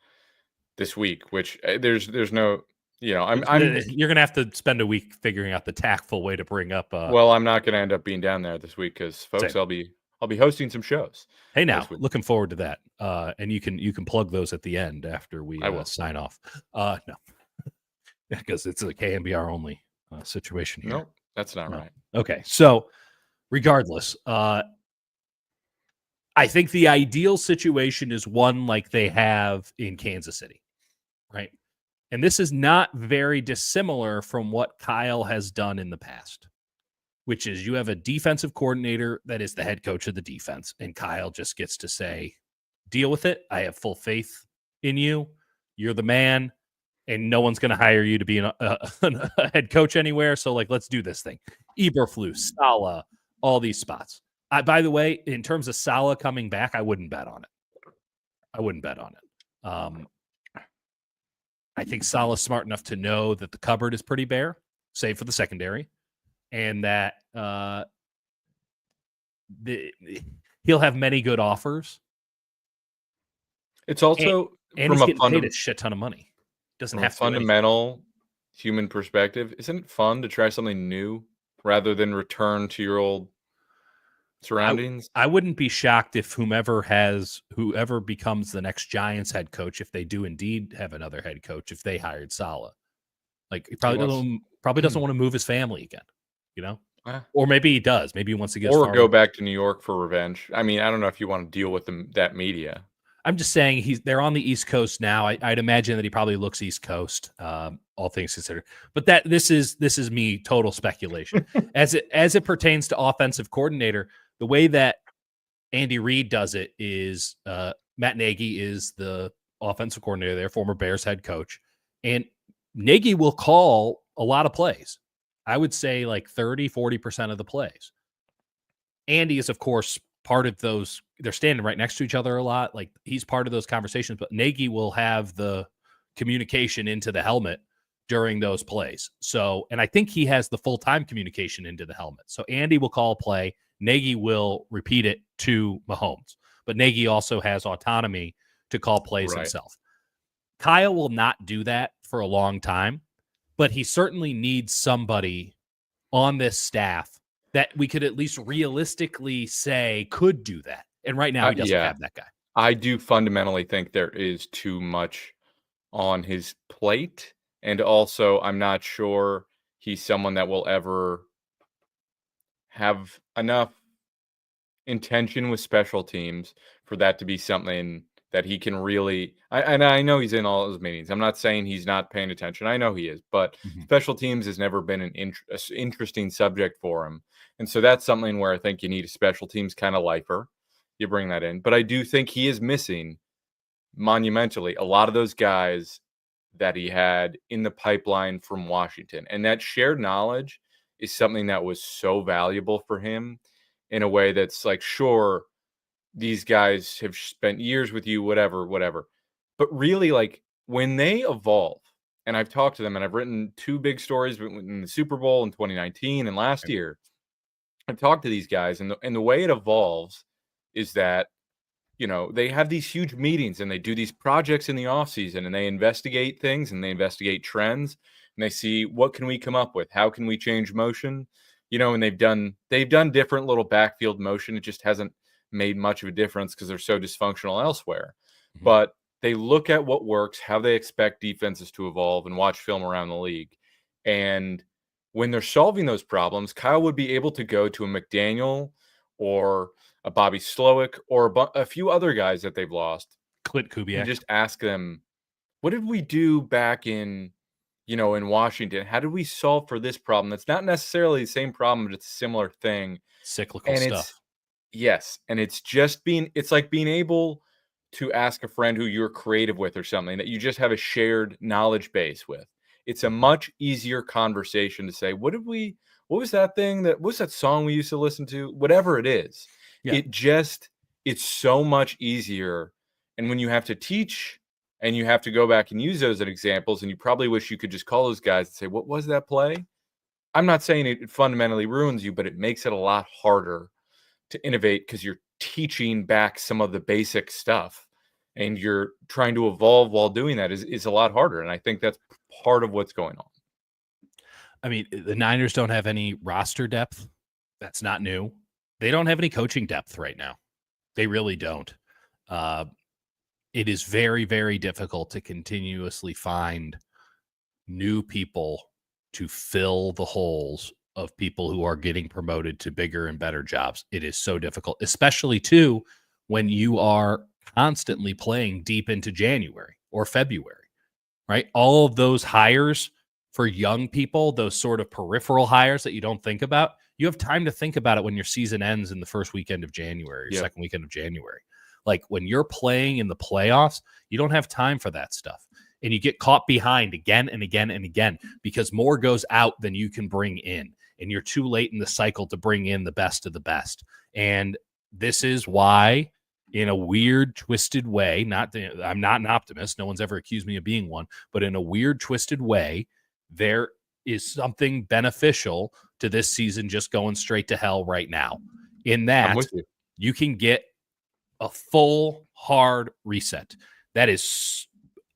this week, which there's no, I'm you're going to have to spend a week figuring out the tactful way to bring up. Well, I'm not going to end up being down there this week because, folks, same. I'll be hosting some shows. Hey, now, looking forward to that. And you can plug those at the end after we sign off. No, because it's a KMBR only situation here. No, that's not right. Okay, so regardless, I think the ideal situation is one like they have in Kansas City, right? And this is not very dissimilar from what Kyle has done in the past, which is you have a defensive coordinator that is the head coach of the defense, and Kyle just gets to say, deal with it. I have full faith in you. You're the man. and no one's going to hire you to be a head coach anywhere. So, like, let's do this thing. Eberflus, Saleh, all these spots. By the way, in terms of Saleh coming back, I wouldn't bet on it. I think Saleh's smart enough to know that the cupboard is pretty bare, save for the secondary, and that he'll have many good offers. It's also and he's getting paid a shit ton of money. Doesn't have to fundamental human perspective. Isn't it fun to try something new rather than return to your old surroundings? I wouldn't be shocked if whoever becomes the next Giants head coach, if they do indeed have another head coach, if they hired Saleh. Like, he probably doesn't want to move his family again, you know? Or maybe he does. Maybe once he gets go back to New York for revenge. I mean, I don't know if you want to deal with that media. I'm just saying they're on the East Coast now. I'd imagine that he probably looks East Coast, all things considered. But this is me, total speculation. as it pertains to offensive coordinator, the way that Andy Reid does it is Matt Nagy is the offensive coordinator there, former Bears head coach, and Nagy will call a lot of plays. I would say like 30-40% of the plays. Andy is, of course, part of those. They're standing right next to each other a lot. Like, he's part of those conversations, but Nagy will have the communication into the helmet during those plays. So, and I think he has the full-time communication into the helmet. So Andy will call a play. Nagy will repeat it to Mahomes, but Nagy also has autonomy to call plays himself. Kyle will not do that for a long time, but he certainly needs somebody on this staff that we could at least realistically say could do that. And right now he doesn't have that guy. I do fundamentally think there is too much on his plate. And also, I'm not sure he's someone that will ever have enough intention with special teams for that to be something that he can really. And I know he's in all those meetings. I'm not saying he's not paying attention. I know he is, but special teams has never been an interesting subject for him. And so that's something where I think you need a special teams kind of lifer. You bring that in. But I do think he is missing monumentally a lot of those guys that he had in the pipeline from Washington. And that shared knowledge is something that was so valuable for him in a way that's like, sure, these guys have spent years with you, whatever. But really, like, when they evolve, and I've talked to them and I've written 2 big stories in the Super Bowl in 2019 and last year, I've talked to these guys, and the way it evolves is that, they have these huge meetings and they do these projects in the off season and they investigate things and they investigate trends and they see what can we come up with? How can we change motion? And they've done different little backfield motion. It just hasn't made much of a difference because they're so dysfunctional elsewhere. But they look at what works, how they expect defenses to evolve, and watch film around the league. And when they're solving those problems, Kyle would be able to go to a McDaniel or a Bobby Slowick or a few other guys that they've lost. Clint Kubiak. And just ask them, what did we do back in Washington? How did we solve for this problem? That's not necessarily the same problem, but it's a similar thing. Cyclical stuff. Yes. And it's like being able to ask a friend who you're creative with or something that you just have a shared knowledge base with. It's a much easier conversation to say, what was that thing what was that song we used to listen to? Whatever it is. Yeah. It's so much easier. And when you have to teach and you have to go back and use those as examples, and you probably wish you could just call those guys and say, what was that play? I'm not saying it fundamentally ruins you, but it makes it a lot harder to innovate because you're teaching back some of the basic stuff and you're trying to evolve while doing that is a lot harder. And I think that's part of what's going on. I mean, the Niners don't have any roster depth. That's not new. They don't have any coaching depth right now. They really don't. It is very, very difficult to continuously find new people to fill the holes of people who are getting promoted to bigger and better jobs. It is so difficult, especially too when you are constantly playing deep into January or February, right? All of those hires for young people, those sort of peripheral hires that you don't think about, you have time to think about it when your season ends in the first weekend of January, or second weekend of January. Like, when you're playing in the playoffs, you don't have time for that stuff. and you get caught behind again and again and again because more goes out than you can bring in, and you're too late in the cycle to bring in the best of the best. And this is why, in a weird, twisted way, I'm not an optimist. No one's ever accused me of being one, but in a weird, twisted way, there is something beneficial to this season just going straight to hell right now. In that, I'm with you. you can get a full, hard reset. That is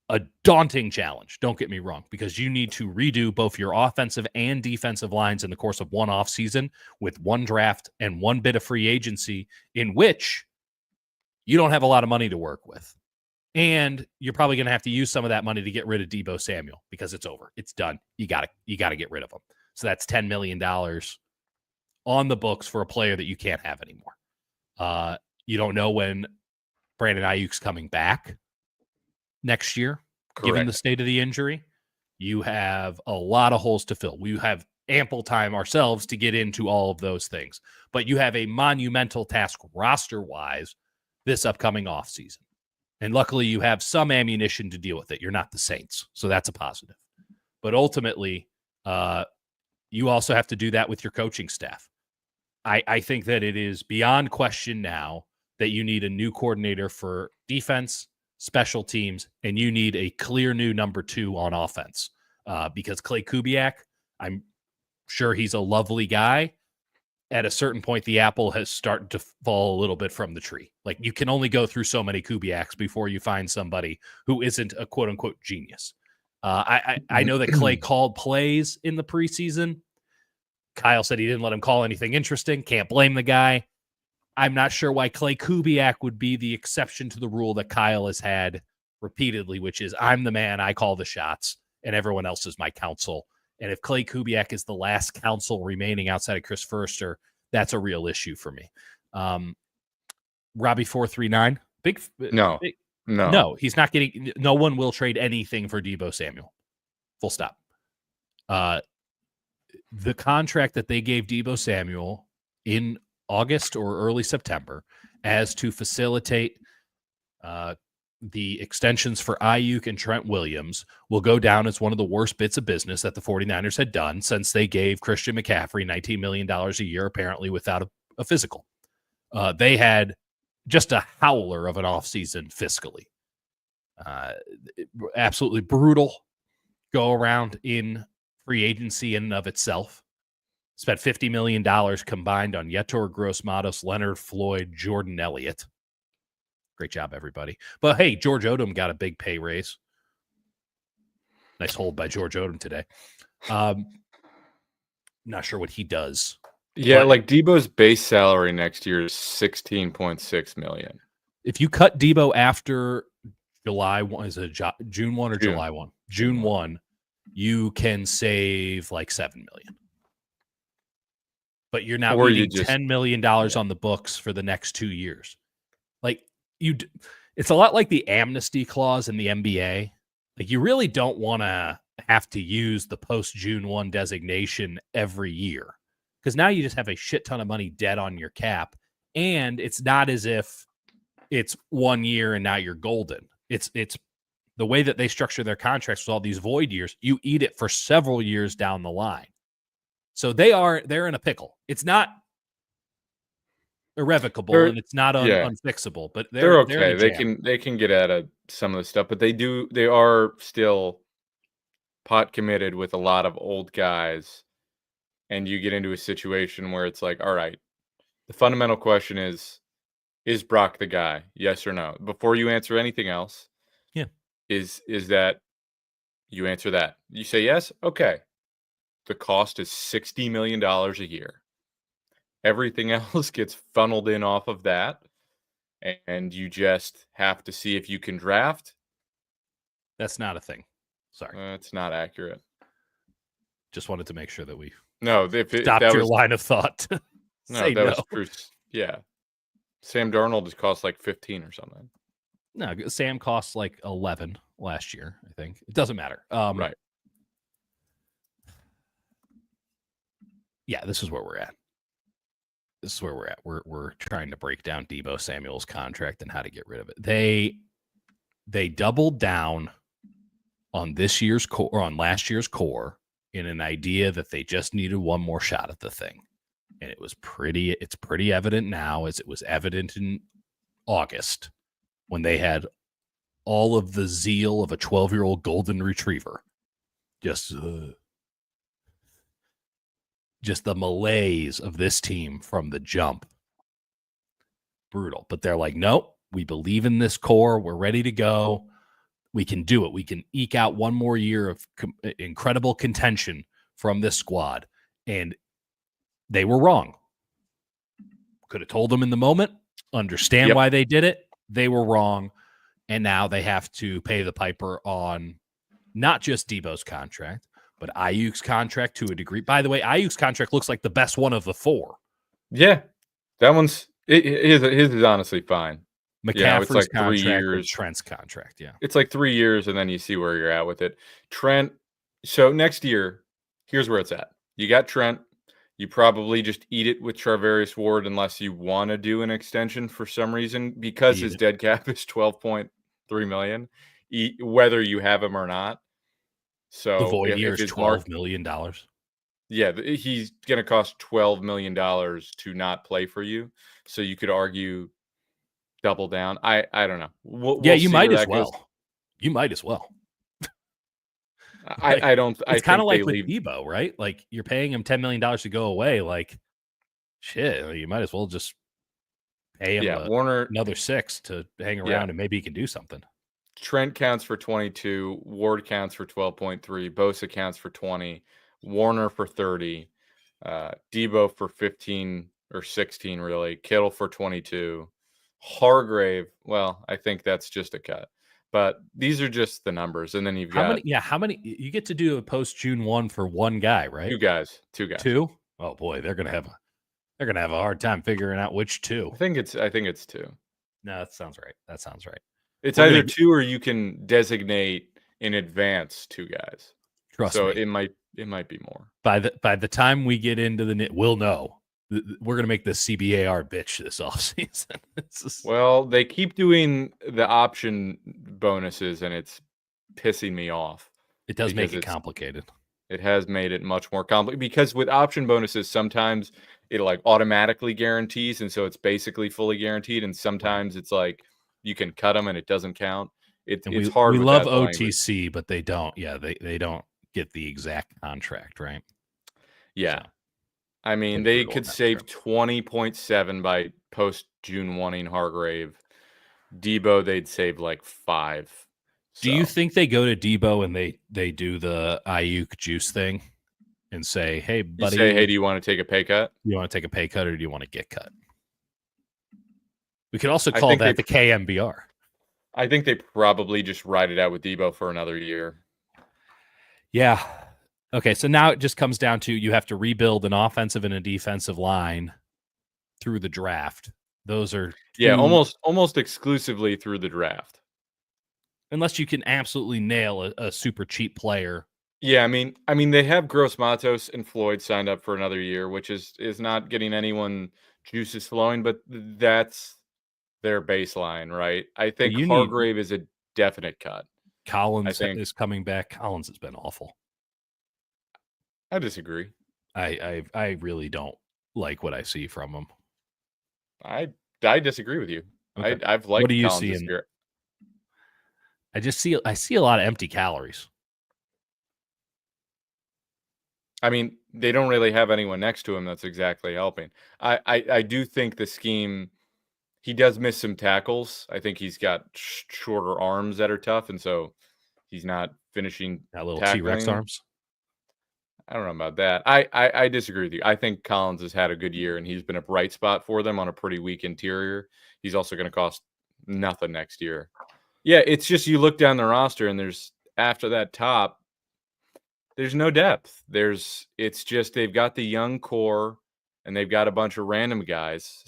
a daunting challenge, don't get me wrong, because you need to redo both your offensive and defensive lines in the course of one offseason with one draft and one bit of free agency in which you don't have a lot of money to work with. And you're probably going to have to use some of that money to get rid of Deebo Samuel because it's over. It's done. You got to get rid of him. So that's $10 million on the books for a player that you can't have anymore. You don't know when Brandon Ayuk's coming back next year, given the state of the injury. You have a lot of holes to fill. We have ample time ourselves to get into all of those things. But you have a monumental task roster-wise this upcoming offseason. And luckily, you have some ammunition to deal with it. You're not the Saints, so that's a positive. But ultimately, you also have to do that with your coaching staff. I think that it is beyond question now that you need a new coordinator for defense, special teams, and you need a clear new number 2 on offense. Because Clay Kubiak, I'm sure he's a lovely guy. At a certain point, the apple has started to fall a little bit from the tree. Like, you can only go through so many Kubiaks before you find somebody who isn't a quote-unquote genius. I know that Clay called plays in the preseason. Kyle said he didn't let him call anything interesting. Can't blame the guy. I'm not sure why Clay Kubiak would be the exception to the rule that Kyle has had repeatedly, which is I'm the man, I call the shots, and everyone else is my counsel. And if Clay Kubiak is the last counsel remaining outside of Chris Foerster, that's a real issue for me. Robbie 439, no, he's not getting. No one will trade anything for Deebo Samuel. Full stop. The contract that they gave Deebo Samuel in August or early September as to facilitate the extensions for Ayuk and Trent Williams will go down as one of the worst bits of business that the 49ers had done since they gave Christian McCaffrey $19 million a year, apparently without a physical. They had just a howler of an offseason fiscally. Absolutely brutal go around in free agency in and of itself. Spent $50 million combined on Yetur Gross-Matos, Leonard Floyd, Jordan Elliott. Great job, everybody. But hey, George Odom got a big pay raise. Nice hold by George Odom today. Not sure what he does. Yeah, like Debo's base salary next year is $16.6 million. If you cut Deebo after July 1, is it June 1 or June. July 1? June 1, you can save like $7 million. But you're now eating $10 million on the books for the next 2 years. Like, it's a lot like the amnesty clause in the NBA. Like, you really don't want to have to use the post June 1 designation every year, because now you just have a shit ton of money dead on your cap, and it's not as if it's 1 year and now you're golden. It's the way that they structure their contracts with all these void years. You eat it for several years down the line. So they're in a pickle. It's not irrevocable and it's not unfixable, but they're okay. They can get out of some of the stuff, but they are still pot committed with a lot of old guys, and you get into a situation where it's like, all right, the fundamental question is Brock the guy? Yes or no? Before you answer anything else, is that you answer that. You say yes, okay. The cost is $60 million a year. Everything else gets funneled in off of that, and you just have to see if you can draft. That's not a thing. Sorry. It's not accurate. Just wanted to make sure that we stopped your line of thought. Was true. Yeah. Sam Darnold just cost like 15 or something. No, Sam cost like 11 last year, I think. It doesn't matter. Right. Yeah, this is where we're at. We're trying to break down Deebo Samuel's contract and how to get rid of it. They doubled down on this year's core, or on last year's core, in an idea that they just needed one more shot at the thing. And it's pretty evident now, as it was evident in August when they had all of the zeal of a 12-year-old golden retriever. Just the malaise of this team from the jump. Brutal. But they're like, nope, we believe in this core. We're ready to go. We can do it. We can eke out one more year of incredible contention from this squad. And they were wrong. Could have told them in the moment, understand why they did it. They were wrong. And now they have to pay the piper on not just Debo's contract, but Ayuk's contract to a degree. By the way, Ayuk's contract looks like the best one of the four. Yeah. That one's his is honestly fine. McCaffrey's it's like 3 contract years. and Trent's contract, yeah. It's like 3 years, and then you see where you're at with it. Trent, so next year, here's where it's at. You got Trent. You probably just eat it with Charvarius Ward unless you want to do an extension for some reason, because his dead cap is $12.3 million, whether you have him or not. So the void year is $12 million. Yeah, he's going to cost $12 million to not play for you. So you could argue double down. I don't know. We'll you might as well. Goes. You might as well. I don't. It's kind of like with Debo, right? Like, you're paying him $10 million to go away. Like, shit, you might as well just pay him Warner another $6 million to hang around, and maybe he can do something. Trent counts for 22. Ward counts for 12.3. Bosa counts for 20. Warner for 30. Debo for 15 or 16, really. Kittle for 22. Hargrave, well, I think that's just a cut. But these are just the numbers. And then you've got how many you get to do a post June 1 for one guy, right? Two guys. Two? Oh boy, they're gonna have a hard time figuring out which two. I think it's two. No, that sounds right. It's either two, or you can designate in advance two guys. Trust me. It might be more. By the time we get into we'll know. We're going to make the CBA our bitch this offseason. Well, they keep doing the option bonuses, and it's pissing me off. It does make it complicated. It has made it much more complicated, because with option bonuses, sometimes it like automatically guarantees, and so it's basically fully guaranteed, and sometimes it's like you can cut them and it doesn't count. It's hard. We love OTC, language. But they don't. Yeah, they don't get the exact contract, right? Yeah. So. I mean, they could save 20.7 by post June 1-ing Hargrave. Debo, they'd save like 5. So. Do you think they go to Debo and they do the Ayuk juice thing and say, "Hey, buddy, hey, do you want to take a pay cut? You want to take a pay cut, or do you want to get cut?" We could also call that the KMBR. I think they probably just ride it out with Debo for another year. Yeah. Okay, so now it just comes down to you have to rebuild an offensive and a defensive line through the draft. Those are almost exclusively through the draft. Unless you can absolutely nail a super cheap player. Yeah, I mean they have Gross Matos and Floyd signed up for another year, which is not getting anyone juices flowing, but that's their baseline, right? I think Hargrave is a definite cut. Collins is coming back. Collins has been awful. I disagree. I really don't like what I see from him. I disagree with you. Okay. I've liked. What do you see in? I see a lot of empty calories. I mean, they don't really have anyone next to him that's exactly helping. I do think the scheme. He does miss some tackles. I think he's got shorter arms that are tough, and so he's not finishing that little T-Rex arms. I don't know about that. I disagree with you. I think Collins has had a good year, and he's been a bright spot for them on a pretty weak interior. He's also going to cost nothing next year. Yeah, it's just you look down the roster, and there's after that top, there's no depth. It's just they've got the young core, and they've got a bunch of random guys.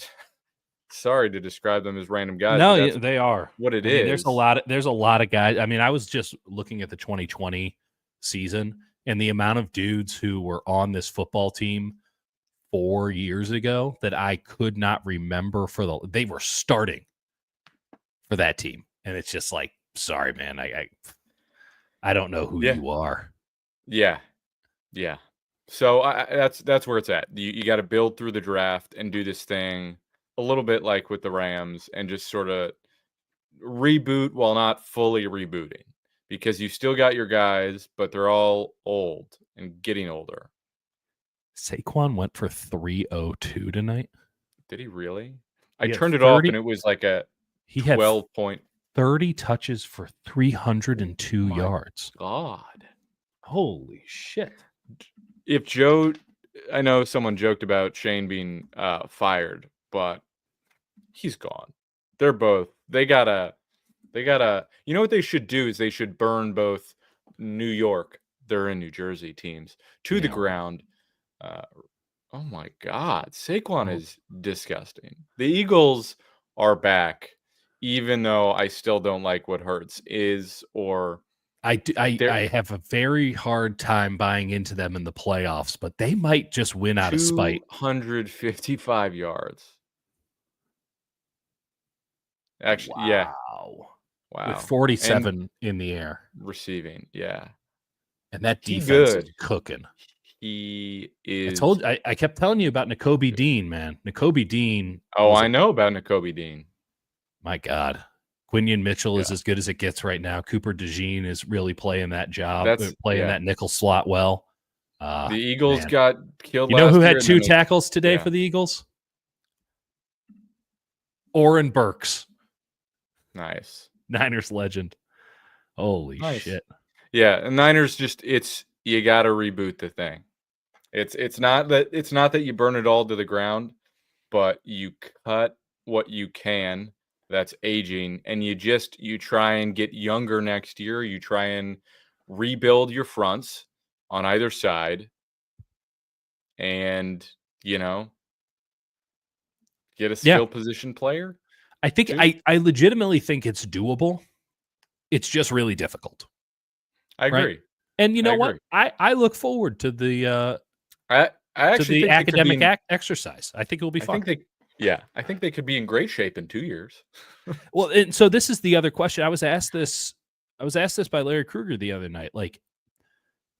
Sorry to describe them as random guys. No, they are what it is. There's a lot of guys. I mean, I was just looking at the 2020 season. And the amount of dudes who were on this football team 4 years ago that I could not remember they were starting for that team. And it's just like, sorry, man. I don't know who Yeah. you are. Yeah. Yeah. So that's where it's at. You got to build through the draft and do this thing a little bit like with the Rams and just sort of reboot while not fully rebooting because you still got your guys, but they're all old and getting older. Saquon went for 302 tonight. Did he really? I He had turned it off 30 and it was like a he had 12 point. 30 touches for 302 My yards. God. Holy shit. If Joe, I know someone joked about Shane being fired, but he's gone. They gotta, you know what they should do is they should burn both New York, they're in New Jersey teams, to the Yeah. ground. Uh, oh my God. Saquon Oh. is disgusting. The Eagles are back, even though I still don't like what Hurts is or I have a very hard time buying into them in the playoffs, but they might just win out of spite. 255 yards. Actually, yeah. Wow. With Wow. 47 in the air. Receiving, yeah. And that He defense is good. cooking. He is. I kept telling you about Nakobe Dean, man. Nakobe Dean Oh, was I know about Nakobe Dean. my God. Quinion Mitchell is Yeah. as good as it gets right now. Cooper DeJean is really playing that job, That's playing yeah. that nickel slot well. The Eagles Man. got killed You know last who year, had and 2 then tackles today yeah. for the Eagles? Oren Burks, nice. Niners legend. Holy Nice. shit. Yeah, and Niners just you got to reboot the thing. It's not that you burn it all to the ground, but you cut what you can that's aging and you try and get younger next year. You try and rebuild your fronts on either side and, get a skill position player. I think too. I legitimately think it's doable. It's just really difficult. I Right? agree. And you know what? agree. I look forward to the I actually think academic they could exercise. I think it will be fun. I think they could be in great shape in 2 years. Well, and so this is the other question. I was asked this by Larry Krueger the other night. Like,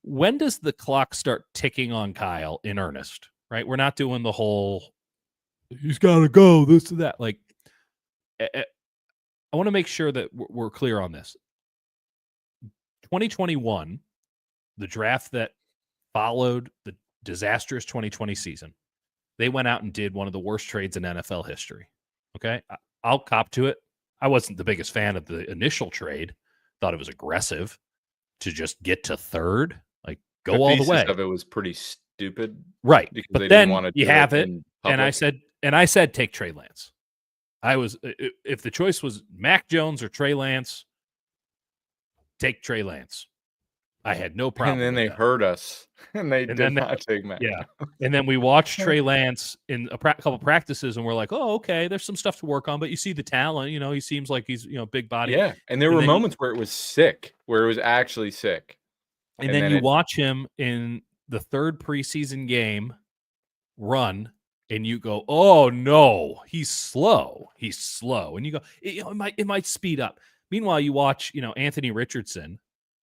when does the clock start ticking on Kyle in earnest? Right? We're not doing the whole he's got to go this or that. Like, I want to make sure that we're clear on this. 2021, the draft that followed the disastrous 2020 season, they went out and did one of the worst trades in NFL history. Okay. I'll cop to it. I wasn't the biggest fan of the initial trade. Thought it was aggressive to just get to third, like go all the way. Of it was pretty stupid. Right. Because but they then didn't want to you have it. And I said, take Trey Lance. If the choice was Mac Jones or Trey Lance, take Trey Lance. I had no problem. And then they heard us, and they did not take Mac. Yeah, and then we watched Trey Lance in a couple practices, and we're like, "Oh, okay, there's some stuff to work on." But you see the talent. He seems like he's big body. Yeah, and there were moments where it was sick, where it was actually sick. And then you watch him in the third preseason game run, and you go, "Oh no, he's slow. He's slow." And you go, "It might speed up." Meanwhile, you watch, Anthony Richardson,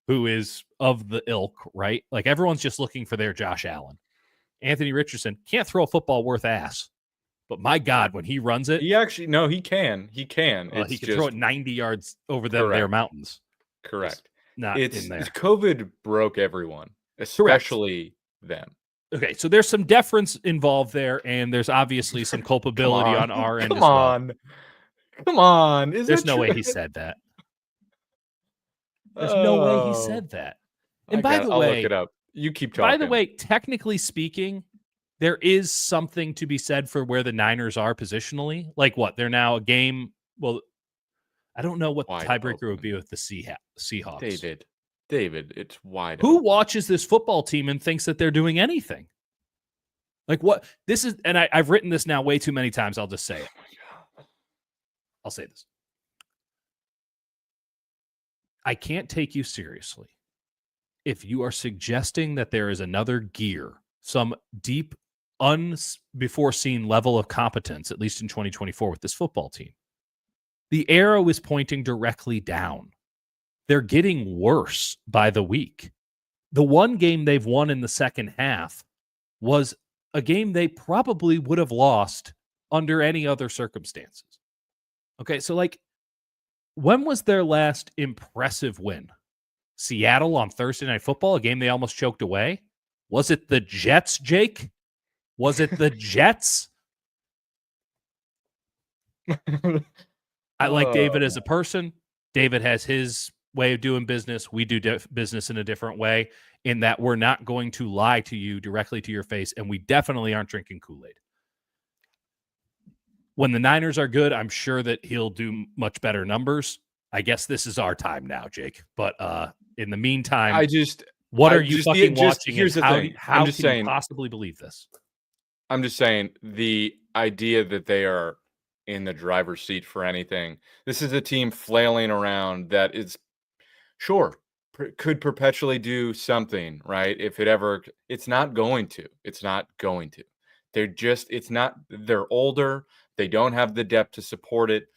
who is of the ilk, right? Like everyone's just looking for their Josh Allen. Anthony Richardson can't throw a football worth ass, but my God, when he runs it, he actually he can. He can. He can throw it 90 yards over them their mountains. Correct. It's in there. COVID broke everyone, especially them. Okay, so there's some deference involved there, and there's obviously some culpability on our end as well. Come on. There's no way he said that. There's no way he said that. And by the way, I'll look it up. You keep talking. By the way, technically speaking, there is something to be said for where the Niners are positionally. Like what? They're now a game. Well, I don't know what the tiebreaker would be with the Seahawks. David, it's wide Who open. watches this football team and thinks that they're doing anything? Like what? This is, and I've written this now way too many times. I'll just say it. I'll say this. I can't take you seriously if you are suggesting that there is another gear, some deep, before seen level of competence, at least in 2024 with this football team. The arrow is pointing directly down. they're getting worse by the week. The one game they've won in the second half was a game they probably would have lost under any other circumstances. Okay, so like, when was their last impressive win? Seattle on Thursday Night Football, a game they almost choked away? Was it the Jets, Jake? Was it the Jets? I like David as a person. David has his way of doing business. We do business in a different way, in that we're not going to lie to you directly to your face, and we definitely aren't drinking Kool-Aid. When the Niners are good, I'm sure that he'll do much better numbers. I guess this is our time now, Jake. But in the meantime, what are you fucking watching? Here's the thing. How can you possibly believe this? I'm just saying, the idea that they are in the driver's seat for anything. This is a team flailing around that is, sure, could perpetually do something, right? If it ever, it's not going to. It's not going to. They're older. They don't have the depth to support it.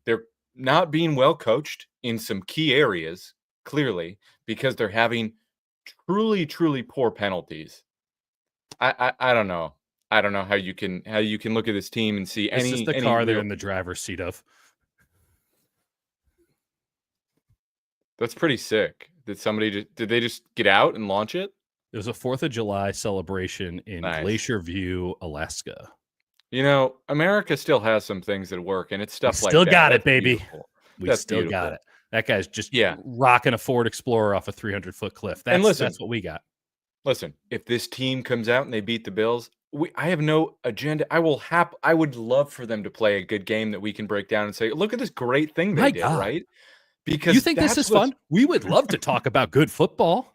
They're not being well coached in some key areas, clearly, because they're having truly, truly poor penalties. I don't know. I don't know how you can look at this team and see This is the car they're in the driver's seat of. That's pretty sick. Did they just get out and launch it? It was a 4th of July celebration in Glacier View, Alaska. You know, America still has some things that work, and it's stuff like that. Still got it, baby. Beautiful. We still got it. That guy's just rocking a Ford Explorer off a 300-foot cliff. That's what we got. Listen, if this team comes out and they beat the Bills, I have no agenda. I would love for them to play a good game that we can break down and say, look at this great thing they did, right? Because you think this is fun? We would love to talk about good football.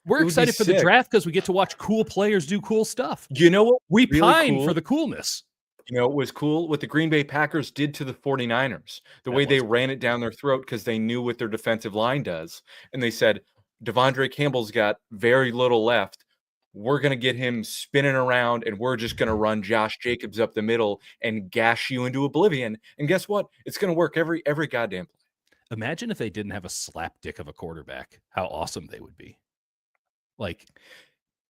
We're excited for the draft because we get to watch cool players do cool stuff. You know what? We pine for the coolness. You know, it was cool what the Green Bay Packers did to the 49ers, the way they ran it down their throat because they knew what their defensive line does. And they said, Devondre Campbell's got very little left. We're going to get him spinning around, and we're just going to run Josh Jacobs up the middle and gash you into oblivion. And guess what? It's going to work every goddamn play. Imagine if they didn't have a slapdick of a quarterback. How awesome they would be. Like,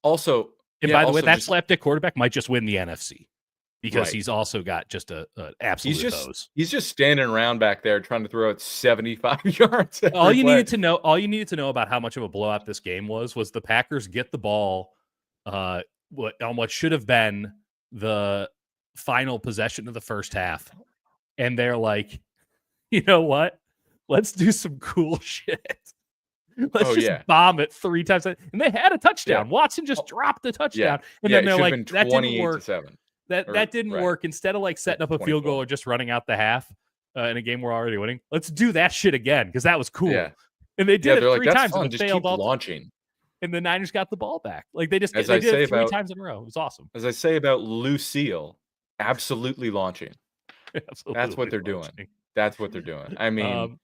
also, and by the way, that slapdick quarterback might just win the NFC because he's also got just an absolute hose. He's just standing around back there trying to throw it 75 yards. All you needed to know about how much of a blowout this game was the Packers get the ball on what should have been the final possession of the first half, and they're like, you know what? Let's do some cool shit. Let's just bomb it 3 times. And they had a touchdown. Watson just dropped the touchdown. And then they're like, that didn't work. That didn't work. Instead of like setting up a field goal or just running out the half in a game we're already winning, let's do that shit again because that was cool. Yeah. And they did it 3 times fun. and just failed keep launching. And the Niners got the ball back. Like they did it 3 times in a row. It was awesome. As I say about Lucille, absolutely launching. That's what they're doing. That's what they're doing. I mean,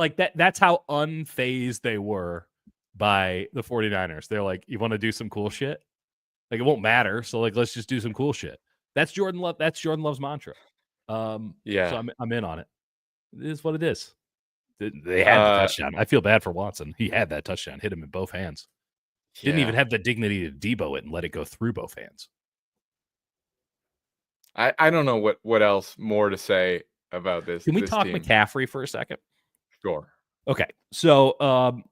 that's how unfazed they were by the 49ers. They're like, you want to do some cool shit? Like, it won't matter. So like, let's just do some cool shit. That's Jordan Love. That's Jordan Love's mantra. So I'm in on it. It is what it is. They had the touchdown. I feel bad for Watson. He had that touchdown, hit him in both hands. Didn't even have the dignity to Debo it and let it go through both hands. I don't know what else more to say about this. Can we talk team? McCaffrey for a second? Sure. Okay. So I'm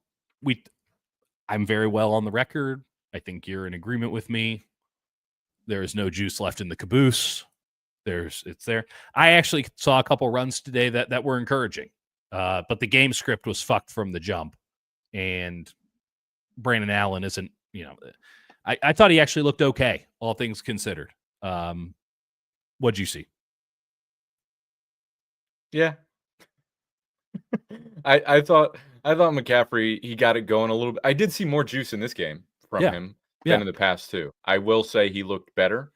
very well on the record. I think you're in agreement with me. There is no juice left in the caboose. It's there. I actually saw a couple runs today that were encouraging. But the game script was fucked from the jump. And Brandon Allen isn't, I thought he actually looked okay, all things considered. What'd you see? Yeah. I thought McCaffrey, he got it going a little bit. I did see more juice in this game from him than in the past too. I will say he looked better.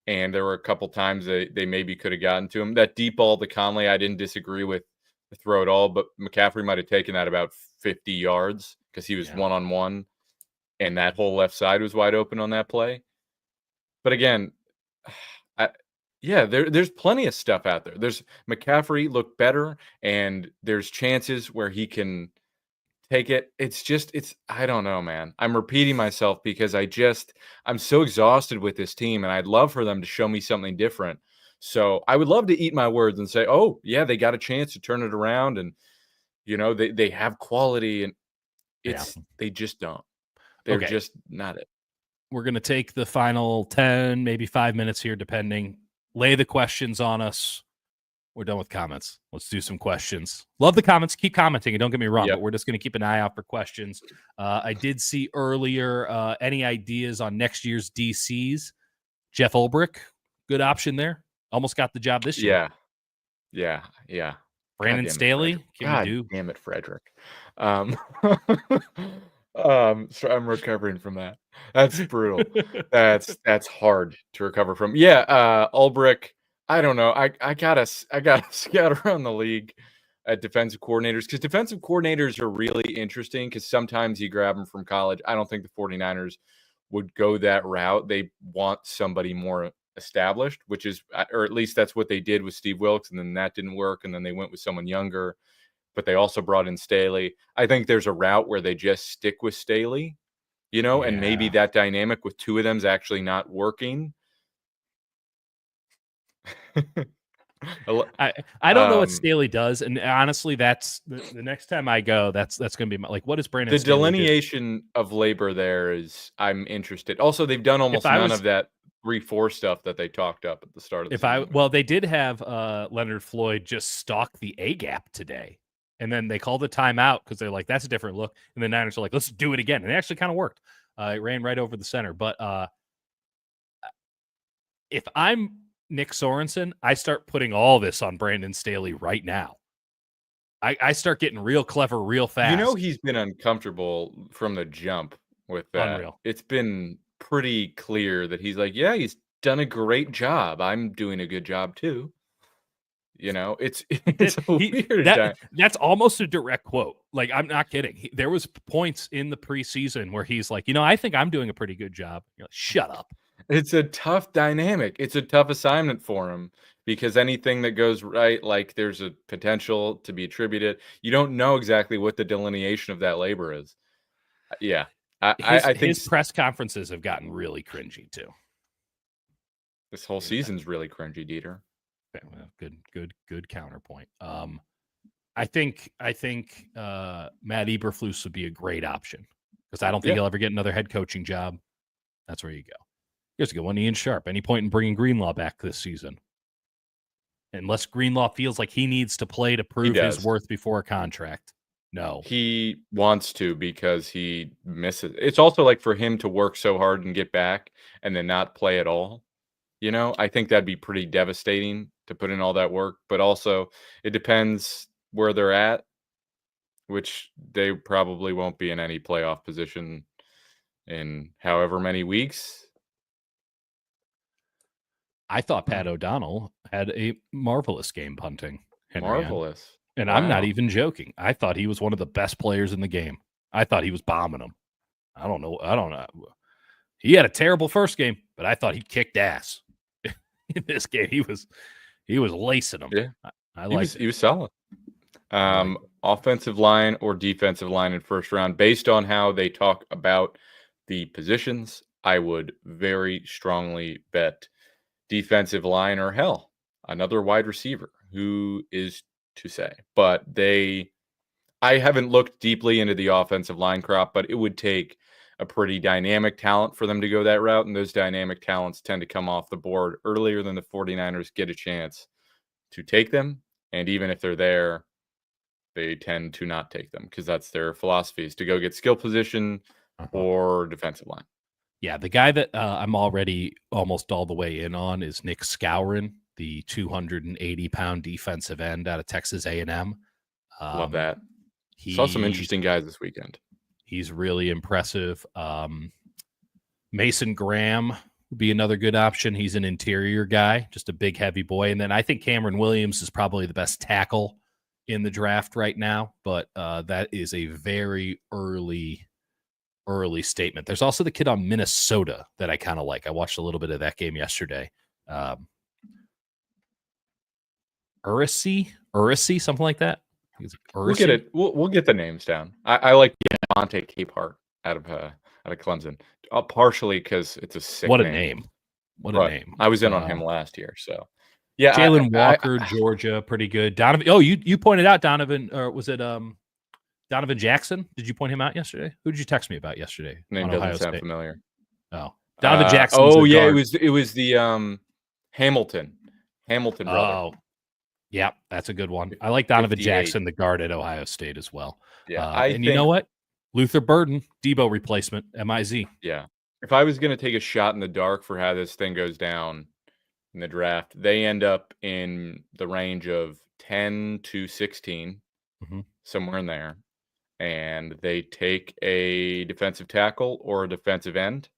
And there were a couple times they maybe could have gotten to him. That deep ball to Conley, I didn't disagree with the throw at all, but McCaffrey might have taken that about 50 yards because he was one-on-one, and that whole left side was wide open on that play. But again, Yeah, there's plenty of stuff out there. There's McCaffrey looked better, and there's chances where he can take it. It's I don't know, man. I'm repeating myself because I'm so exhausted with this team, and I'd love for them to show me something different. So I would love to eat my words and say, oh yeah, they got a chance to turn it around, and they have quality, and Yeah. they just don't. They're Okay. just not it. We're going to take the final 10, maybe 5 minutes here, depending. Lay the questions on us. We're done with comments. Let's do some questions. Love the comments. Keep commenting. And don't get me wrong, Yep. but we're just going to keep an eye out for questions. I did see earlier any ideas on next year's DCs. Jeff Ulbrich, good option there. Almost got the job this year. Yeah. God Brandon damn it, Staley, Frederick. can we God do? damn it, Frederick. Um, so I'm recovering from that. That's brutal. That's hard to recover from. Yeah, Ulbrich. I don't know. I gotta scout around the league at defensive coordinators, because defensive coordinators are really interesting, because sometimes you grab them from college. I don't think the 49ers would go that route. They want somebody more established, which is, or at least that's what they did with Steve Wilkes, and then that didn't work, and then they went with someone younger, but they also brought in Staley. I think there's a route where they just stick with Staley, and maybe Yeah. that dynamic with two of them's actually not working. I don't know what um, Staley does, and honestly, that's the next time I go. That's going to be like, what does Brandon the Staley do? delineation of labor there is, I'm interested. Also, they've done If almost I none was of that 3-4 stuff that they talked up at the start of the If I season. well, they did have Leonard Floyd just stalk the A gap today, and then they called the timeout because they're like, "That's a different look." And the Niners are like, "Let's do it again," and it actually kind of worked. It ran right over the center. But if I'm Nick Sorensen, I start putting all this on Brandon Staley right now. I start getting real clever real fast. He's been uncomfortable from the jump with that. Unreal. It's been pretty clear that he's like, "Yeah, he's done a great job. I'm doing a good job too." It's That it's a he weird that time. that's almost a direct quote. Like, I'm not kidding. There was points in the preseason where he's like, I think I'm doing a pretty good job. You're like, shut up. It's a tough dynamic. It's a tough assignment for him, because anything that goes right, like, there's a potential to be attributed. You don't know exactly what the delineation of that labor is. Yeah. I think His press conferences have gotten really cringy too. this whole season's really cringy, Dieter. Good counterpoint. I think Matt Eberflus would be a great option, because I don't think Yeah. he'll ever get another head coaching job. That's where you go. Here's a good one. Ian Sharp. Any point in bringing Greenlaw back this season? Unless Greenlaw feels like he needs to play to He prove his does. worth before a contract. No. He wants to, because he misses. It's also like for him to work so hard and get back and then not play at all. I think that'd be pretty devastating to put in all that work, but also it depends where they're at, which they probably won't be in any playoff position in however many weeks. I thought Pat O'Donnell had a marvelous game punting Henry N. Marvelous. And I'm not Wow. even joking. I thought he was one of the best players in the game. I thought he was bombing them. I don't know. He had a terrible first game, but I thought he kicked ass. In this game, he was lacing them. Yeah. I liked it. He was solid. Liked it. Offensive line or defensive line in first round, based on how they talk about the positions, I would very strongly bet defensive line, or hell, another wide receiver. Who is to say? But I haven't looked deeply into the offensive line crop, but it would take a pretty dynamic talent for them to go that route, and those dynamic talents tend to come off the board earlier than the 49ers get a chance to take them, and even if they're there, they tend to not take them, because that's their philosophy, is to go get skill position or defensive line. Yeah, the guy that I'm already almost all the way in on is Nick Scourin, the 280-pound defensive end out of Texas A&M. Love that. Saw some interesting guys this weekend. He's really impressive. Mason Graham would be another good option. He's an interior guy, just a big, heavy boy. And then I think Cameron Williams is probably the best tackle in the draft right now, but that is a very early statement. There's also the kid on Minnesota that I kind of like. I watched a little bit of that game yesterday. Ursi, something like that. I think it's We'll get Ursi. it. We'll get the names down. I like Monte Capehart out of Clemson, partially because it's a sick What a name. name! What a But name! I was in on him last year, so yeah. Jalen Walker, Georgia, pretty good. Donovan. Oh, you pointed out Donovan, or was it Donovan Jackson? Did you point him out yesterday? Who did you text me about yesterday name on doesn't Ohio sound State? familiar. Oh, Donovan Jackson's Oh a yeah, guard. it was the Hamilton brother. Oh, yeah, that's a good one. I like Donovan 58. Jackson, the guard at Ohio State as well. Yeah, and you know what? Luther Burden, Debo replacement, MIZ. Yeah. If I was going to take a shot in the dark for how this thing goes down in the draft, they end up in the range of 10 to 16, somewhere in there. And they take a defensive tackle or a defensive end.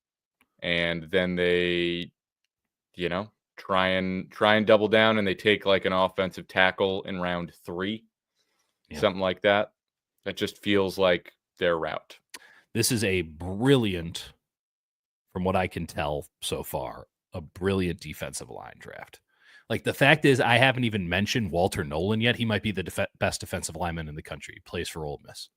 And then they, try and double down, and they take like an offensive tackle in round 3, something like that. That just feels like their route. This is a brilliant, from what I can tell so far, a brilliant defensive line draft. Like, the fact is, I haven't even mentioned Walter Nolan yet. He might be the best defensive lineman in the country. He plays for Ole Miss.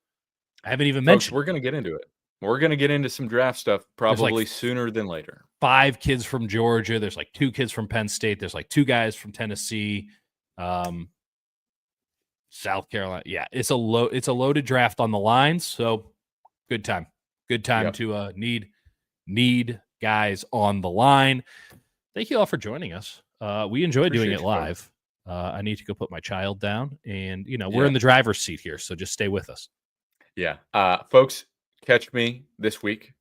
I haven't even mentioned. We're going to get into it. We're going to get into some draft stuff probably sooner than later. 5 kids from Georgia. There's like 2 kids from Penn State. There's like 2 guys from Tennessee, South Carolina. Yeah, it's a loaded draft on the lines. So good time to need guys on the line. Thank you all for joining us. We enjoy doing it live. I need to go put my child down, and we're in the driver's seat here, so just stay with us. Yeah, folks, catch me this week.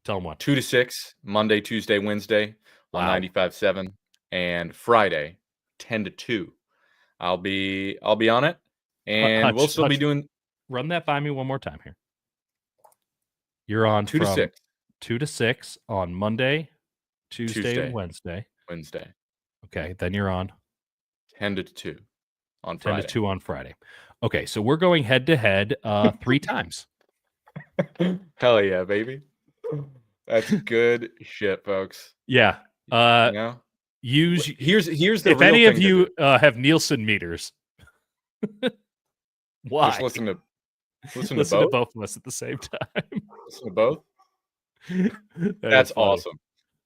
Tell them what. 2 to 6, Monday, Tuesday, Wednesday on 95.7, and Friday 10 to 2. I'll be on it, and we'll still be doing. Run that by me one more time here. You're on 2 to 6. 2 to 6 on Monday, Tuesday, and Wednesday. Okay, then you're on 10 to 2 on Friday. 10 to 2 on Friday. Okay, so we're going head to head 3 times. Hell yeah, baby. That's good shit, folks. Yeah. Here's the if any of you have Nielsen meters, why? Just listen to both of us at the same time. Listen to both. That's awesome.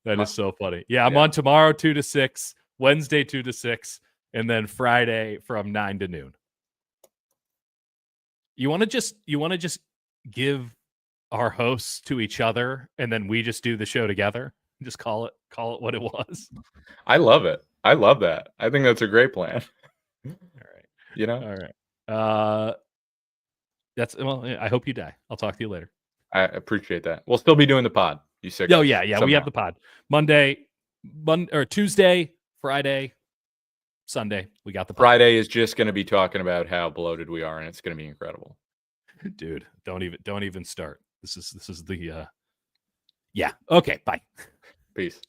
That is so funny. Yeah, I'm on tomorrow 2 to 6, Wednesday 2 to 6, and then Friday from 9 to noon. You want to just give our hosts to each other, and then we just do the show together? Just call it what it was. I love it. I love that. I think that's a great plan. All right. All right. I hope you die. I'll talk to you later. I appreciate that. We'll still be doing the pod. You sick? Oh yeah. Somehow. We have the pod Monday or Tuesday, Friday, Sunday. We got the pod. Friday is just going to be talking about how bloated we are, and it's going to be incredible. Dude, don't even start. This is the yeah. Okay. Bye. Peace.